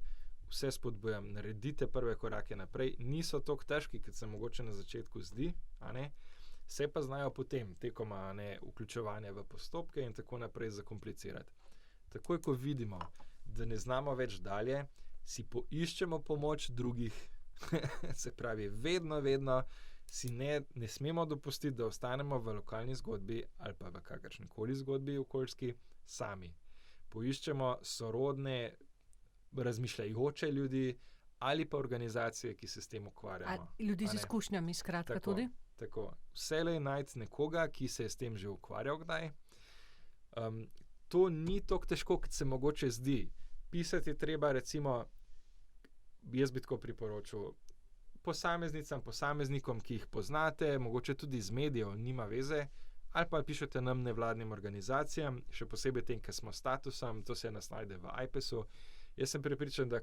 vse spodbujam, naredite prve korake naprej, niso toliko težki, kot se mogoče na začetku zdi, se pa znajo potem tekoma vključevanja v postopke in tako naprej zakomplicirati. Takoj, ko vidimo, da ne znamo več dalje, si poiščemo pomoč drugih, se pravi, vedno si ne smemo dopustiti, da ostanemo v lokalni zgodbi ali pa v kakršnikoli zgodbi okoljski sami. Poiščemo sorodne, razmišljajoče ljudi ali pa organizacije, ki se s tem ukvarjajo. Ljudi z izkušnjami, skratka, tudi. Tako. Vselej najti nekoga, ki se je s tem že ukvarjal kdaj. To ni tako težko, kot se mogoče zdi. Pisati je treba, recimo, jaz bi tako priporočil, posameznikom, ki jih poznate, mogoče tudi iz medijev, nima veze, ali pa pišete nam nevladnim organizacijam, še posebej tem, ki smo s statusom, to se nas najde v IPES-u. Jaz sem prepričan, da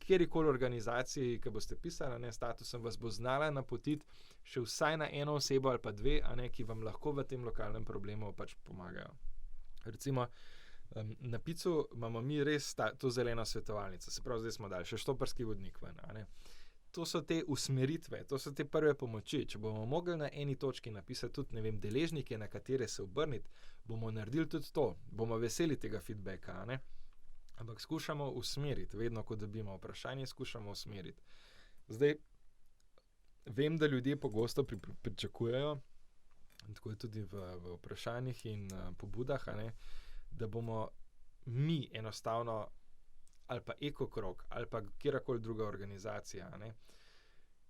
kjerikoli organizaciji, ki boste pisali, statusom, vas bo znala napotiti še vsaj na eno osebo ali pa dve, ki vam lahko v tem lokalnem problemu pač pomagajo. Recimo, na Picu imamo mi res to zeleno svetovalnico, se pravi, zdaj smo dali še štoparski vodnik ven. To so te usmeritve, to so te prve pomoči. Če bomo mogli na eni točki napisati tudi, deležnike, na katere se obrniti, bomo naredili tudi to, bomo veseli tega feedbacka, ampak skušamo usmeriti, vedno, ko dobimo vprašanje, skušamo usmeriti. Zdaj, vem, da ljudje pogosto pričakujejo, tako je tudi v vprašanjih in pobudah, da bomo mi enostavno, ali pa Ekokrog, ali pa kjerkoli druga organizacija,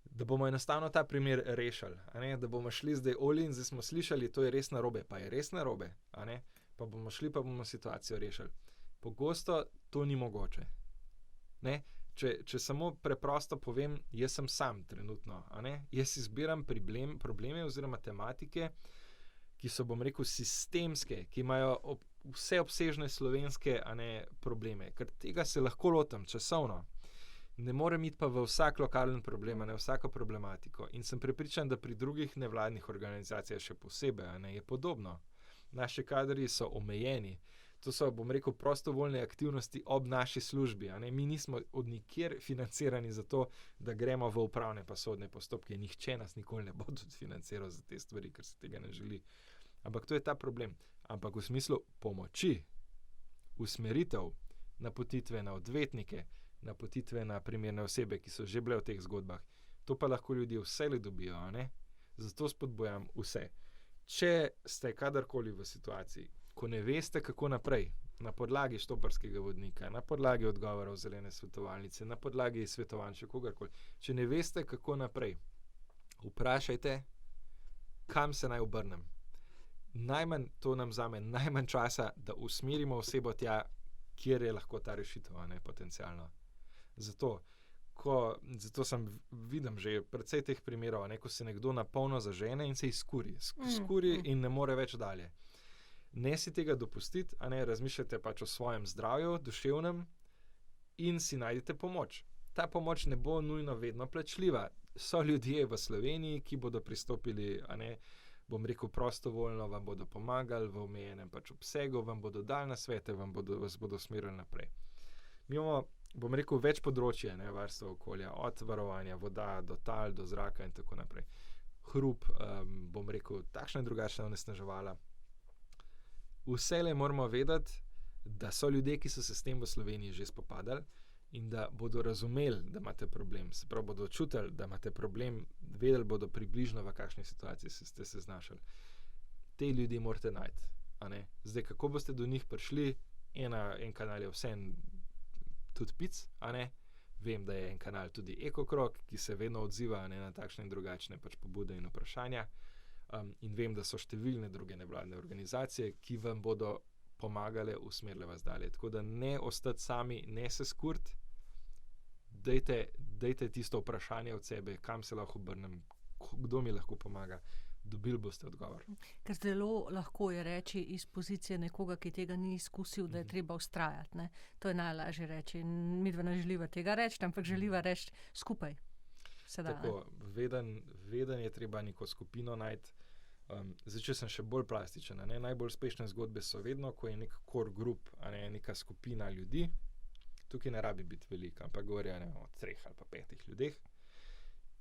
da bomo enostavno ta primer rešili, da bomo šli zdaj in zdaj smo slišali, to je res narobe, pa je res narobe, pa bomo šli, pa bomo situacijo rešili. Pogosto to ni mogoče. Če samo preprosto povem, jaz sem sam trenutno, jaz izbiram probleme oziroma tematike, ki so, bom rekel, sistemske, ki imajo vseobsežne slovenske probleme, ker tega se lahko lotim časovno. Ne morem iti pa v vsak lokalen problem, vsako problematiko. In sem prepričan, da pri drugih nevladnih organizacijah še posebej je podobno. Naši kadri so omejeni. To so, bom rekel, prostovoljne aktivnosti ob naši službi. Mi nismo od nikjer financirani za to, da gremo v upravne pa sodne postopke. Nihče nas nikoli ne bo tudi financiral za te stvari, ker se tega ne želi. Ampak to je ta problem. Ampak v smislu pomoči, usmeritev, napotitve na odvetnike, napotitve na primerne osebe, ki so že bile v teh zgodbah, to pa lahko ljudje vselej dobijo. Zato spodbujam vse. Če ste kadarkoli v situaciji, ko ne veste, kako naprej, na podlagi štoparskega vodnika, na podlagi odgovorov zelene svetovalnice, na podlagi svetovanj še kogarkoli, če ne veste, kako naprej, vprašajte, kam se naj obrnem. To nam vzame najmanj časa, da usmerimo osebo tja, kjer je lahko ta rešitev, potencialno. Zato vidim že precej teh primerov, ko se nekdo na polno zažene in se izkuri in ne more več dalje. Ne si tega dopustiti, razmišljate pač o svojem zdravju, duševnem, in si najdete pomoč. Ta pomoč ne bo nujno vedno plačljiva. So ljudje v Sloveniji, ki bodo pristopili, bom rekel, prostovoljno, vam bodo pomagali v omejenem pač obsegu, vam bodo dali nasvete, vas bodo usmerili naprej. Mi imamo, bom rekel, več področje, varstva okolja, od varovanja voda do tal, do zraka in tako naprej. Hrup, bom rekel, takšna in drugačna onesnaževala. Vselej moramo vedeti, da so ljudje, ki so se s tem v Sloveniji že spopadali in da bodo razumeli, da imate problem. Se pravi, bodo čutili, da imate problem, vedeli bodo približno, v kakšni situaciji ste se znašli. Te ljudi morate najti. Zdaj, kako boste do njih prišli, en kanal je vseeno tudi Pic, Vem, da je en kanal tudi Ekokrog, ki se vedno odziva na takšne in drugačne pač pobude in vprašanja. In vem, da so številne druge nevladne organizacije, ki vam bodo pomagale, usmerile vas dalje. Tako da ne ostati sami, ne se skuriti, dajte tisto vprašanje od sebe, kam se lahko obrnem, kdo mi lahko pomaga, dobili boste odgovor. Ker zelo lahko je reči iz pozicije nekoga, ki tega ni izkusil, da je treba vztrajati. To je najlažje reči. Midva ne želiva tega reči, ampak želiva reči skupaj. Tako, veden je treba neko skupino najti. Zdaj, če sem še bolj plastičen, najbolj uspešne zgodbe so vedno, ko je nek core group, neka skupina ljudi, tukaj ne rabi biti velika, ampak govorijo o 3 ali pa 5 ljudeh,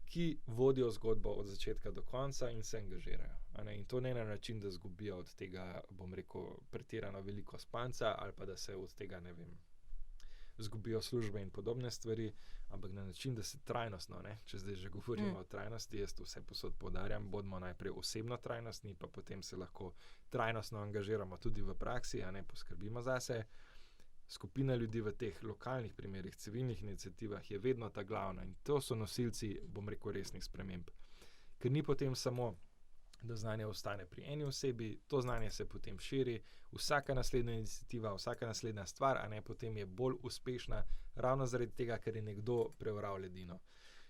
ki vodijo zgodbo od začetka do konca in se angažirajo. In to ne na način, da zgubijo od tega, bom rekel, pretirano veliko spanca ali pa da se od tega, izgubijo službe in podobne stvari, ampak na način, da se trajnostno, če zdaj že govorimo o trajnosti, jaz to vse posod poudarjam, bodimo najprej osebno trajnostni, pa potem se lahko trajnostno angažiramo tudi v praksi, poskrbimo zase. Skupina ljudi v teh lokalnih primerih, civilnih iniciativah je vedno ta glavna in to so nosilci, bom rekel, resnih sprememb. Ker ni potem samo, da znanje ostane pri eni osebi, to znanje se potem širi, vsaka naslednja iniciativa, vsaka naslednja stvar, potem je bolj uspešna ravno zaradi tega, ker je nekdo preoral ledino.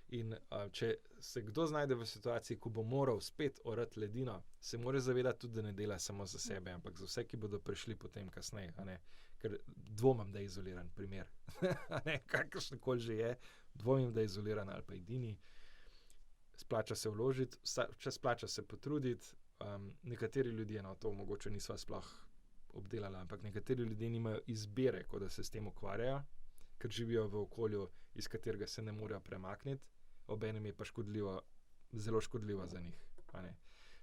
In če se kdo znajde v situaciji, ko bo moral spet orati ledino, se mora zavedati tudi, da ne dela samo za sebe, ampak za vse, ki bodo prišli potem kasneje, ker dvomim, da je izoliran primer, kakršnokoli že je, dvomim, da je izoliran ali pa edini. Splača se vložiti, splača se potruditi, nekateri ljudje, to mogoče nisva sploh obdelala, ampak nekateri ljudje nimajo izbire, ko da se s tem ukvarjajo, ker živijo v okolju, iz katerega se ne morejo premakniti, obenem je pa škodljivo, zelo škodljivo za njih.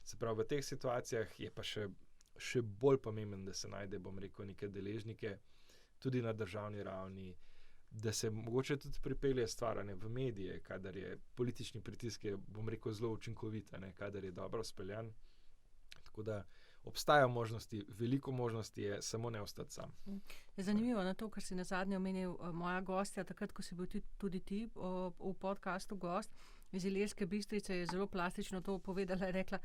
Se pravi, v teh situacijah je pa še bolj pomemben, da se najde, bom rekel, neke deležnike, tudi na državni ravni, da se mogoče tudi pripelje stvar v medije, kadar je politični pritisk, bom rekel, zelo učinkovit, kadar je dobro speljan. Tako da obstajajo možnosti, veliko možnosti je, samo ne ostati sam. Zanimivo na to, kar si nazadnje omenil moja gostja, takrat, ko si bil tudi ti v podcastu gost iz Ilirske Bistrice, je zelo plastično to povedala, je rekla,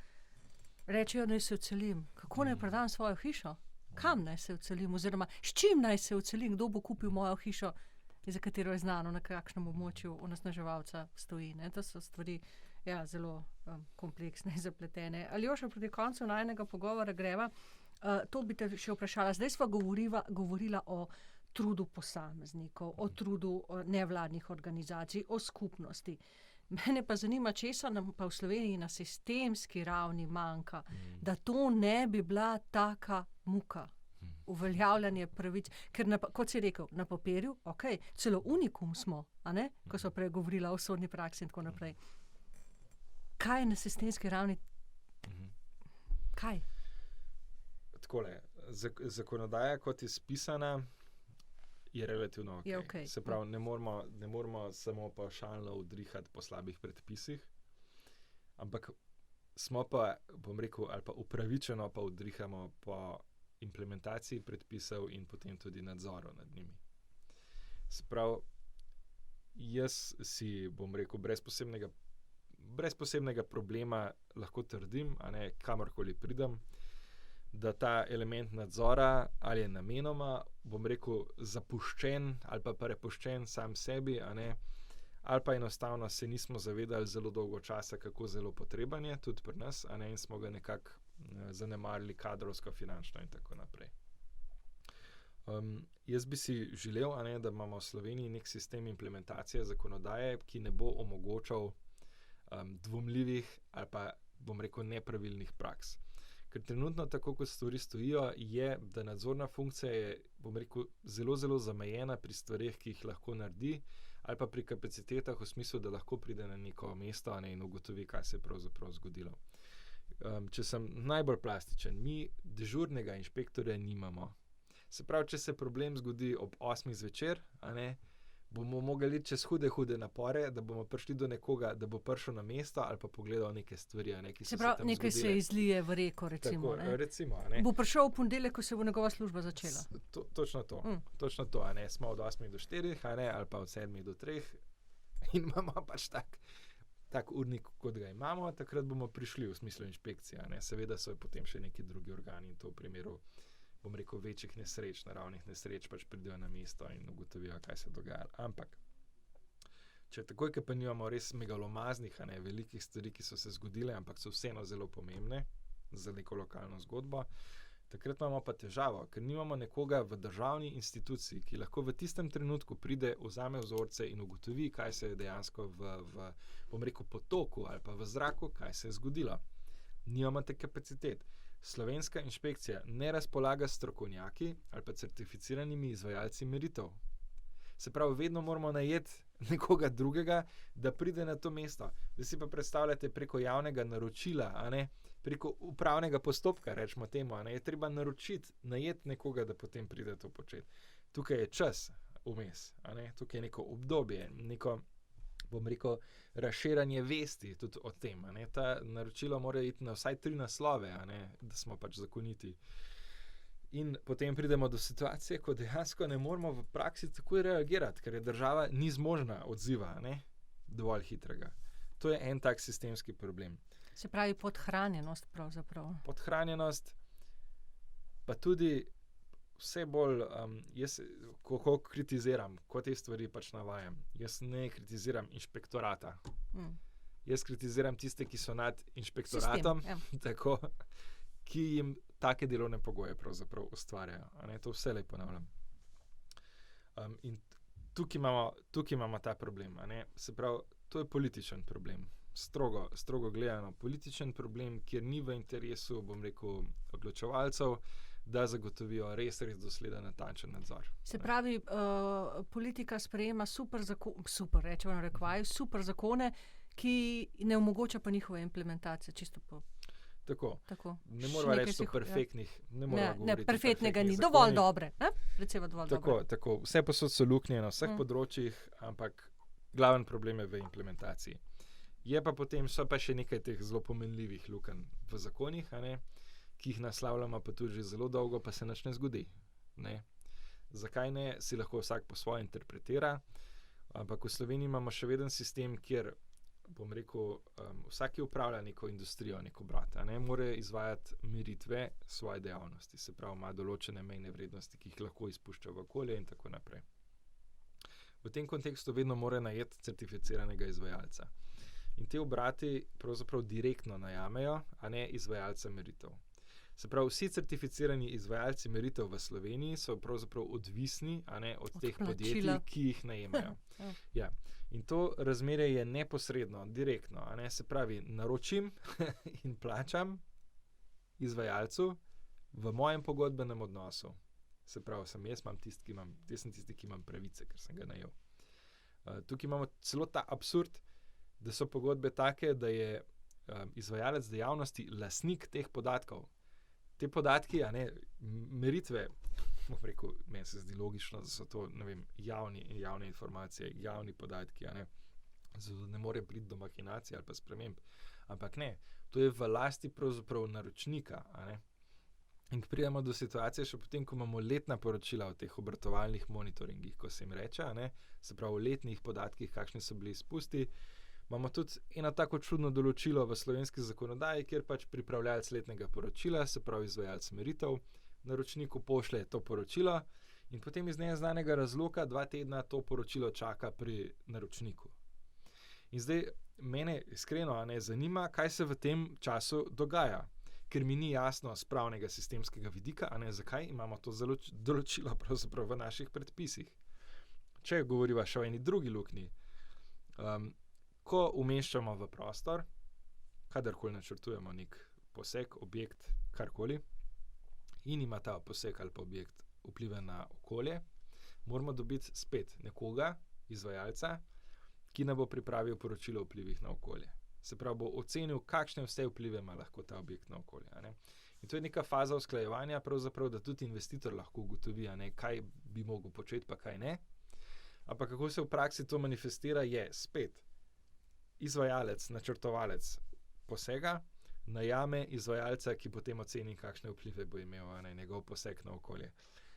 rečejo, naj se odselim. Kako naj predam svojo hišo? Kam naj se odselim? Oziroma, s čim naj se odselim? Kdo bo kupil mojo hišo, za katero je znano, na kakšnem območju onesnaževalca stoji? To so stvari zelo kompleksne in zapletene. Aljoša, proti koncu najinega pogovora greva. To bi te še vprašala. Zdaj sva govorila o trudu posameznikov, o trudu nevladnih organizacij, o skupnosti. Mene pa zanima, česa nam pa v Sloveniji na sistemski ravni manjka, da to ne bi bila taka muka, uveljavljanje pravic. Ker, kot si rekel, na papirju, celo unikum smo, ko so prej govorila o sodni praksi in tako naprej. Kaj je na sistemski ravni? Kaj? Takole, zakonodaja, kot je spisana, je relativno okej. Se pravi, ne moramo samo pavšalno udrihati po slabih predpisih, ampak smo pa, bom rekel, ali pa upravičeno pa udrihamo po implementaciji predpisov in potem tudi nadzoru nad njimi. Se pravi, jaz si, bom rekel, brez posebnega problema lahko trdim, kamorkoli pridem, da ta element nadzora ali je namenoma, bom rekel, zapuščen ali pa prepuščen sam sebi, ali pa enostavno se nismo zavedali zelo dolgo časa, kako zelo potreben je, tudi pri nas, in smo ga nekako zanemarili kadrovsko, finančno in tako naprej. Jaz bi si želel, da imamo v Sloveniji nek sistem implementacije zakonodaje, ki ne bo omogočal dvomljivih ali pa, bom rekel, nepravilnih praks. Ker trenutno, tako kot stvari stojijo, je, da nadzorna funkcija je, bom rekel, zelo, zelo zamejena pri stvareh, ki jih lahko naredi, ali pa pri kapacitetah v smislu, da lahko pride na neko mesto in ugotovi, kaj se je pravzaprav zgodilo. Če sem najbolj plastičen, mi dežurnega inšpektorja nimamo. Se pravi, če se problem zgodi ob 8 zvečer, bomo mogli iti čez hude napore, da bomo prišli do nekoga, da bo prišel na mesto ali pa pogledal neke stvari, ki so se tam zgodile. Se pravi, nekaj se izlije v reko, recimo. Tako, recimo, Bo prišel v ponedeljek, ko se bo njegova služba začela. Točno to. Točno to, Smo od 8 do 4, ali pa od 7 do 3 in imamo pač tak urnik, kot ga imamo, takrat bomo prišli v smislu inšpekcije. Seveda so potem še neki drugi organi in to v primeru, bom rekel, večjih nesreč, naravnih nesreč, pač pridejo na mesto in ugotovijo, kaj se dogaja. Ampak, če takoj, ker pa nimamo res megalomaznih, velikih stvari, ki so se zgodile, ampak so vseeno zelo pomembne za neko lokalno zgodbo, takrat imamo pa težavo, ker nimamo nekoga v državni instituciji, ki lahko v tistem trenutku pride, vzame vzorce in ugotovi, kaj se je dejansko v bom rekel, potoku ali pa v zraku, kaj se je zgodilo. Nimamo te kapacitet. Slovenska inšpekcija ne razpolaga strokovnjaki ali pa certificiranimi izvajalci meritev. Se pravi, vedno moramo najeti nekoga drugega, da pride na to mesto. Da si pa predstavljate preko javnega naročila, preko upravnega postopka, rečemo temu, je treba naročiti, najeti nekoga, da potem pride to početi. Tukaj je čas, vmes. Tukaj je neko obdobje, neko, bom rekel, razširanje vesti tudi o tem. Ta naročila morajo iti na vsaj 3 naslove, da smo pač zakoniti. In potem pridemo do situacije, ko dejansko ne moremo v praksi takoj reagirati, ker je država ni zmožna odziva, dovolj hitrega. To je en tak sistemski problem. Se pravi podhranjenost pravzaprav. Podhranjenost, pa tudi vse bolj, jaz ko kritiziram, ko te stvari pač navajam, jaz ne kritiziram inšpektorata. Jaz kritiziram tiste, ki so nad inšpektoratom, tako, ki jim take delovne pogoje pravzaprav ustvarjajo. To vselej ponavljam. In tukaj imamo ta problem. Se pravi, to je političen problem. Strogo gledano političen problem, kjer ni v interesu, bom rekel, odločevalcev, da zagotovijo res dosleden natančen nadzor. Se pravi, politika sprejema super zakone, ki ne omogoča pa njihove implementacije, čisto po. Tako. Ne moramo reči, da so perfektnih. Ne, perfektnega ni. Dovolj dobre. Recimo dovolj dobre. Tako. Vse posod so luknje na vseh področjih, ampak glaven problem je v implementaciji. So pa še nekaj teh zelo pomenljivih lukenj v zakonih, ki jih naslavljamo pa tudi že zelo dolgo, pa se nič ne zgodi. Zakaj ne, si lahko vsak po svoje interpretira, ampak v Sloveniji imamo še vedno sistem, kjer, bom rekel, vsak, ki upravlja neko industrijo, neko obrat, mora izvajati meritve svoje dejavnosti, se pravi, ima določene mejne vrednosti, ki jih lahko izpušča v okolje in tako naprej. V tem kontekstu vedno mora najeti certificiranega izvajalca. In te obrati pravzaprav direktno najamejo, a ne izvajalca meritev. Se pravi, vsi certificirani izvajalci meritev v Sloveniji so pravzaprav odvisni, od teh podjetij, ki jih najemajo. Ja. In to razmerje je neposredno, direktno. Se pravi, naročim in plačam izvajalcu v mojem pogodbenem odnosu. Se pravi, jaz sem tisti, ki imam pravice, ker sem ga najel. Tukaj imamo celo ta absurd, da so pogodbe take, da je izvajalec dejavnosti lastnik teh podatkov. Te podatki, meritve, rekel, meni se zdi logično, da so to, javne informacije, javni podatki, zato ne more priti do mahinacij ali pa sprememb. Ampak ne, to je v lasti pravzaprav naročnika, In pridemo do situacije še potem, ko imamo letna poročila o teh obratovalnih monitoringih, ko se jim reče, se pravi v letnih podatkih, kakšni so bili izpusti. Imamo tudi eno tako čudno določilo v slovenski zakonodaji, kjer pač pripravljalec letnega poročila, se pravi izvajalec meritev, naročniku pošlje to poročilo in potem iz neznanega razloga 2 tedna to poročilo čaka pri naročniku. In zdaj mene iskreno zanima, kaj se v tem času dogaja, ker mi ni jasno z pravnega sistemskega vidika, zakaj imamo to določilo pravzaprav v naših predpisih. Če govoriva še o eni drugi luknji, ko umeščamo v prostor, kadarkoli načrtujemo nek poseg, objekt, karkoli, in ima ta poseg ali pa objekt vplive na okolje, moramo dobiti spet nekoga, izvajalca, ki nam bo pripravil poročilo o vplivih na okolje. Se pravi, bo ocenil, kakšne vse vplive ima lahko ta objekt na okolje. In to je neka faza usklajevanja, pravzaprav, da tudi investitor lahko ugotovi, kaj bi mogel početi, pa kaj ne. Ampak kako se v praksi to manifestira, je spet izvajalec, načrtovalec posega, najame izvajalca, ki potem oceni, kakšne vplive bo imel njegov poseg na okolje.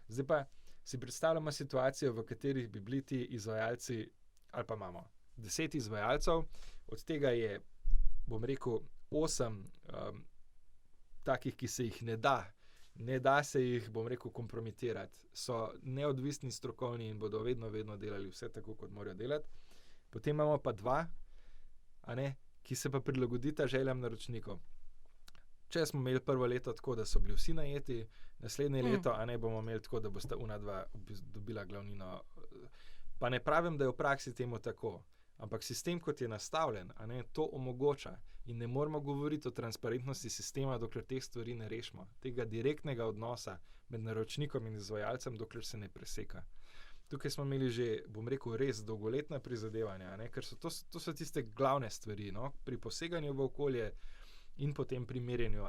Zdaj pa si predstavljamo situacijo, v katerih bi bili ti izvajalci, ali pa imamo 10 izvajalcev, od tega je, bom rekel, 8 takih, ki se jih ne da se jih, bom rekel, kompromitirati. So neodvisni, strokovni in bodo vedno delali vse tako, kot morajo delati. Potem imamo pa 2, ki se pa prilagodita željam naročnikov. Če smo imeli prvo leto tako, da so bili vsi najeti, naslednje leto bomo imeli tako, da bosta ona 2 dobila glavnino. Pa ne pravim, da je v praksi temu tako, ampak sistem, kot je nastavljen, to omogoča in ne moramo govoriti o transparentnosti sistema, dokler teh stvari ne rešimo. Tega direktnega odnosa med naročnikom in izvajalcem, dokler se ne preseka. Tukaj smo imeli že, bom rekel, res dolgoletna prizadevanja, ker to so tiste glavne stvari, pri poseganju v okolje in potem pri merjenju,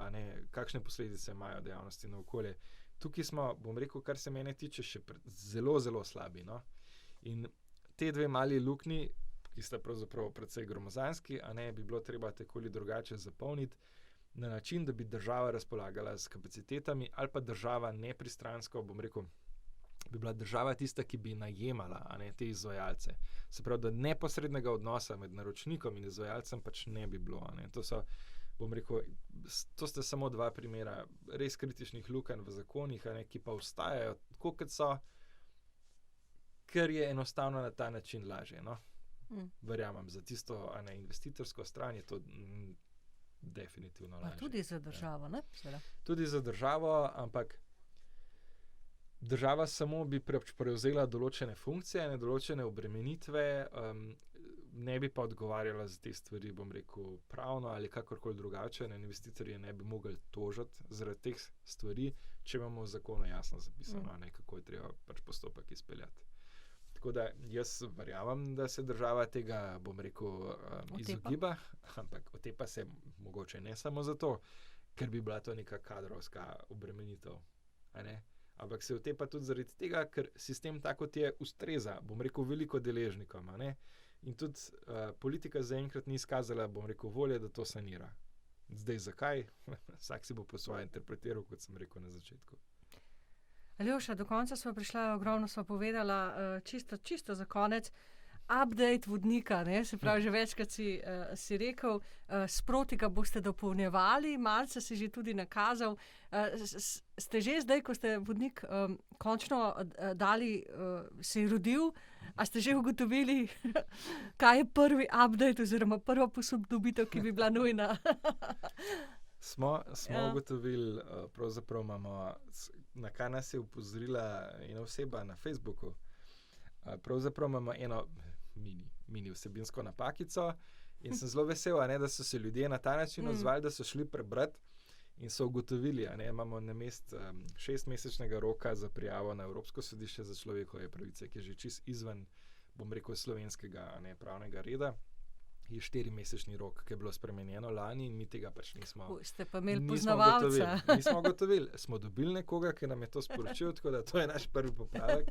kakšne posledice imajo dejavnosti na okolje. Tukaj smo, bom rekel, kar se mene tiče, še zelo, zelo slabi. In te dve mali luknji, ki sta pravzaprav precej gromozanski, a ne, bi bilo treba takoli drugače zapolniti na način, da bi država razpolagala s kapacitetami ali pa država nepristransko, bom rekel, bi bila država tista, ki bi najemala, a ne, te izvajalce. Se pravi, da neposrednega odnosa med naročnikom in izvajalcem pač ne bi bilo, a ne. To so, bom rekel, to sta samo dva primera res kritičnih lukenj v zakonih, a ne, ki pa ostajajo tako, kot so, ker je enostavno na ta način lažje, no. Verjamem, za tisto, a ne, investitorsko stran je to definitivno lažje. Pa tudi za državo, ne? Tudi za državo, ampak država samo bi prevzela določene funkcije, določene obremenitve, ne bi pa odgovarjala za te stvari, bom rekel, pravno ali kakorkoli drugače. Investitorji ne bi mogli tožiti zaradi teh stvari, če imamo v zakonu jasno zapisano, ne, kako je treba pač postopek izpeljati. Tako da jaz verjamem, da se država tega, bom rekel, izogiba, ampak otepa se mogoče ne samo zato, ker bi bila to neka kadrovska obremenitev, a ne? Ampak se otepa tudi zaradi tega, ker sistem tako kot je ustreza, bom rekel, veliko deležnikom, a ne? In tudi politika zaenkrat ni izkazala, bom rekel, volje, da to sanira. Zdaj zakaj? Vsak si bo po svoje interpretiral, kot sem rekel na začetku. Aljoša, do konca smo prišla, ogromno smo povedala, čisto za konec. Update vodnika, ne? Se pravi, že večkrat si rekel, sproti ga boste dopolnjevali, malce si že tudi nakazal. Ste že zdaj, ko ste vodnik končno dali, se je rodil, a ste že ugotovili, kaj je prvi update oziroma prva posodobitev, ki bi bila nujna? Smo ugotovili, pravzaprav imamo, na kaj nas je opozorila ena oseba na Facebooku. Pravzaprav imamo eno mini vsebinsko napakico in sem zelo vesel, a ne, da so se ljudje na ta način odzvali, da so šli prebrati in so ugotovili, a ne, imamo namesto 6-mesečnega roka za prijavo na Evropsko sodišče za človekove pravice, ki je že čist izven, bom rekel, slovenskega, a ne, pravnega reda, je 4-mesečni rok, ki je bilo spremenjeno lani in mi tega pač nismo. Ste pa imeli poznavalca. Nismo ugotovili. Smo dobili nekoga, ki nam je to sporočil, tako da to je naš prvi popravek.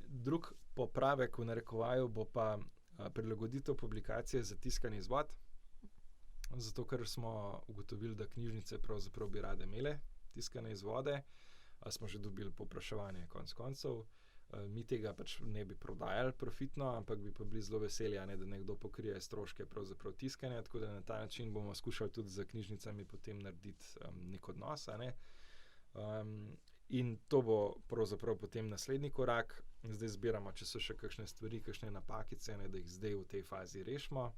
Drug popravek v narekovaju bo pa prilagoditev publikacije za tiskani izvod, zato ker smo ugotovili, da knjižnice pravzaprav bi rade imele tiskane izvode, smo že dobili povpraševanje konec koncev. Mi tega pač ne bi prodajali profitno, ampak bi pa bili zelo veseli, a ne, da nekdo pokrije stroške pravzaprav tiskanja, tako da na ta način bomo skušali tudi z knjižnicami potem narediti nek odnos, a ne. In to bo pravzaprav potem naslednji korak. Zdaj zbiramo, če so še kakšne stvari, kakšne napakice, ne, da jih zdaj v tej fazi rešimo.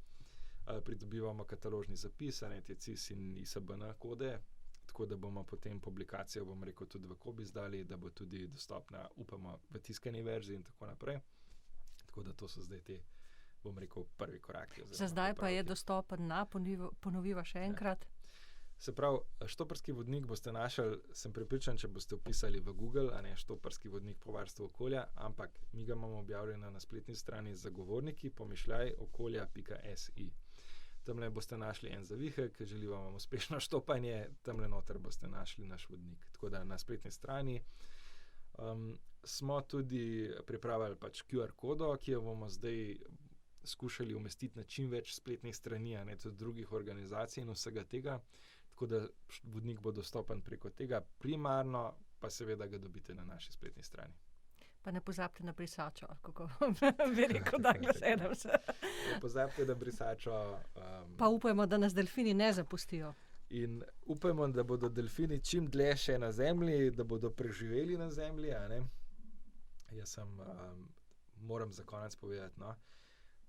Pridobivamo kataložni zapis, a ne, te CIS in ISBN kode, tako da bomo potem publikacijo, bom rekel, tudi v Kobi izdali, da bo tudi dostopna, upamo, v tiskani verziji in tako naprej. Tako da to so zdaj te, bom rekel, prvi koraki. Za zdaj pa je dostopen na, ponoviva še enkrat. Se pravi, štoparski vodnik boste našli, sem prepričan, če boste vpisali v Google, a ne, štoparski vodnik po varstvu okolja, ampak mi ga imamo objavljeno na spletni strani zagovorniki pomišljajokolja.si. Tamle boste našli en zavihek, želi vam uspešno štopanje, tamle noter boste našli naš vodnik. Tako da na spletni strani smo tudi pripravili pač QR kodo, ki jo bomo zdaj skušali umestiti na čim več spletnih strani, a ne, tudi drugih organizacij in vsega tega. Tako da vodnik bo dostopen preko tega, primarno pa seveda ga dobite na naši spletni strani. Pa ne pozabite na brisačo, kako bi rekel Douglas Adams. Ne pozabite na brisačo. Pa upajmo, da nas delfini ne zapustijo. In upajmo, da bodo delfini čim dlje še na zemlji, da bodo preživeli na zemlji, a ne. Jaz moram za konec povedati, no,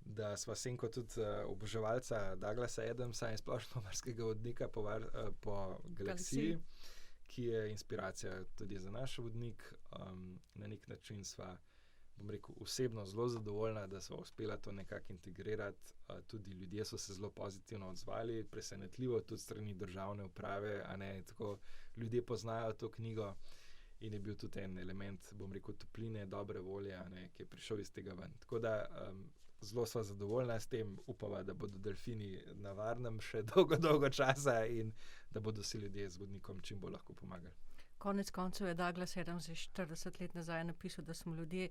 da sva Senko tudi oboževalca Douglasa Adamsa in splošno morskega vodnika po galaksiji, ki je inspiracija tudi za naš vodnik. Na nek način sva, bom rekel, osebno zelo zadovoljna, da sva uspela to nekako integrirati. Tudi ljudje so se zelo pozitivno odzvali, presenetljivo tudi strani državne uprave, a ne, tako ljudje poznajo to knjigo in je bil tudi en element, bom rekel, topline, dobre volje, a ne, ki je prišel iz tega ven. Tako da zelo sva zadovoljna s tem, upava, da bodo delfini na varnem še dolgo časa in da bodo si ljudje z vodnikom čim bolj lahko pomagali. Konec koncev je Douglas Adams že 40 let nazaj napisal, da smo ljudje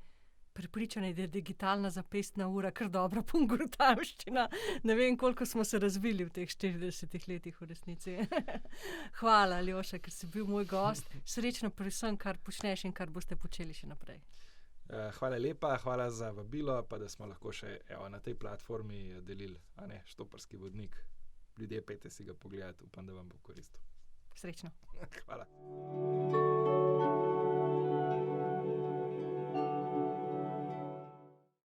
prepričani, da je digitalna zapestna ura kar dobra pungurtavščina. Ne vem, koliko smo se razvili v teh 40 letih v resnici. Hvala, Aljoša, ker si bil moj gost. Srečno pri vsem, kar počneš in kar boste počeli še naprej. Hvala lepa, hvala za vabilo, pa da smo lahko še na tej platformi delili, Štoparski vodnik. Ljudje, pejte si ga pogledati, upam, da vam bo koristil. Srečno. Hvala.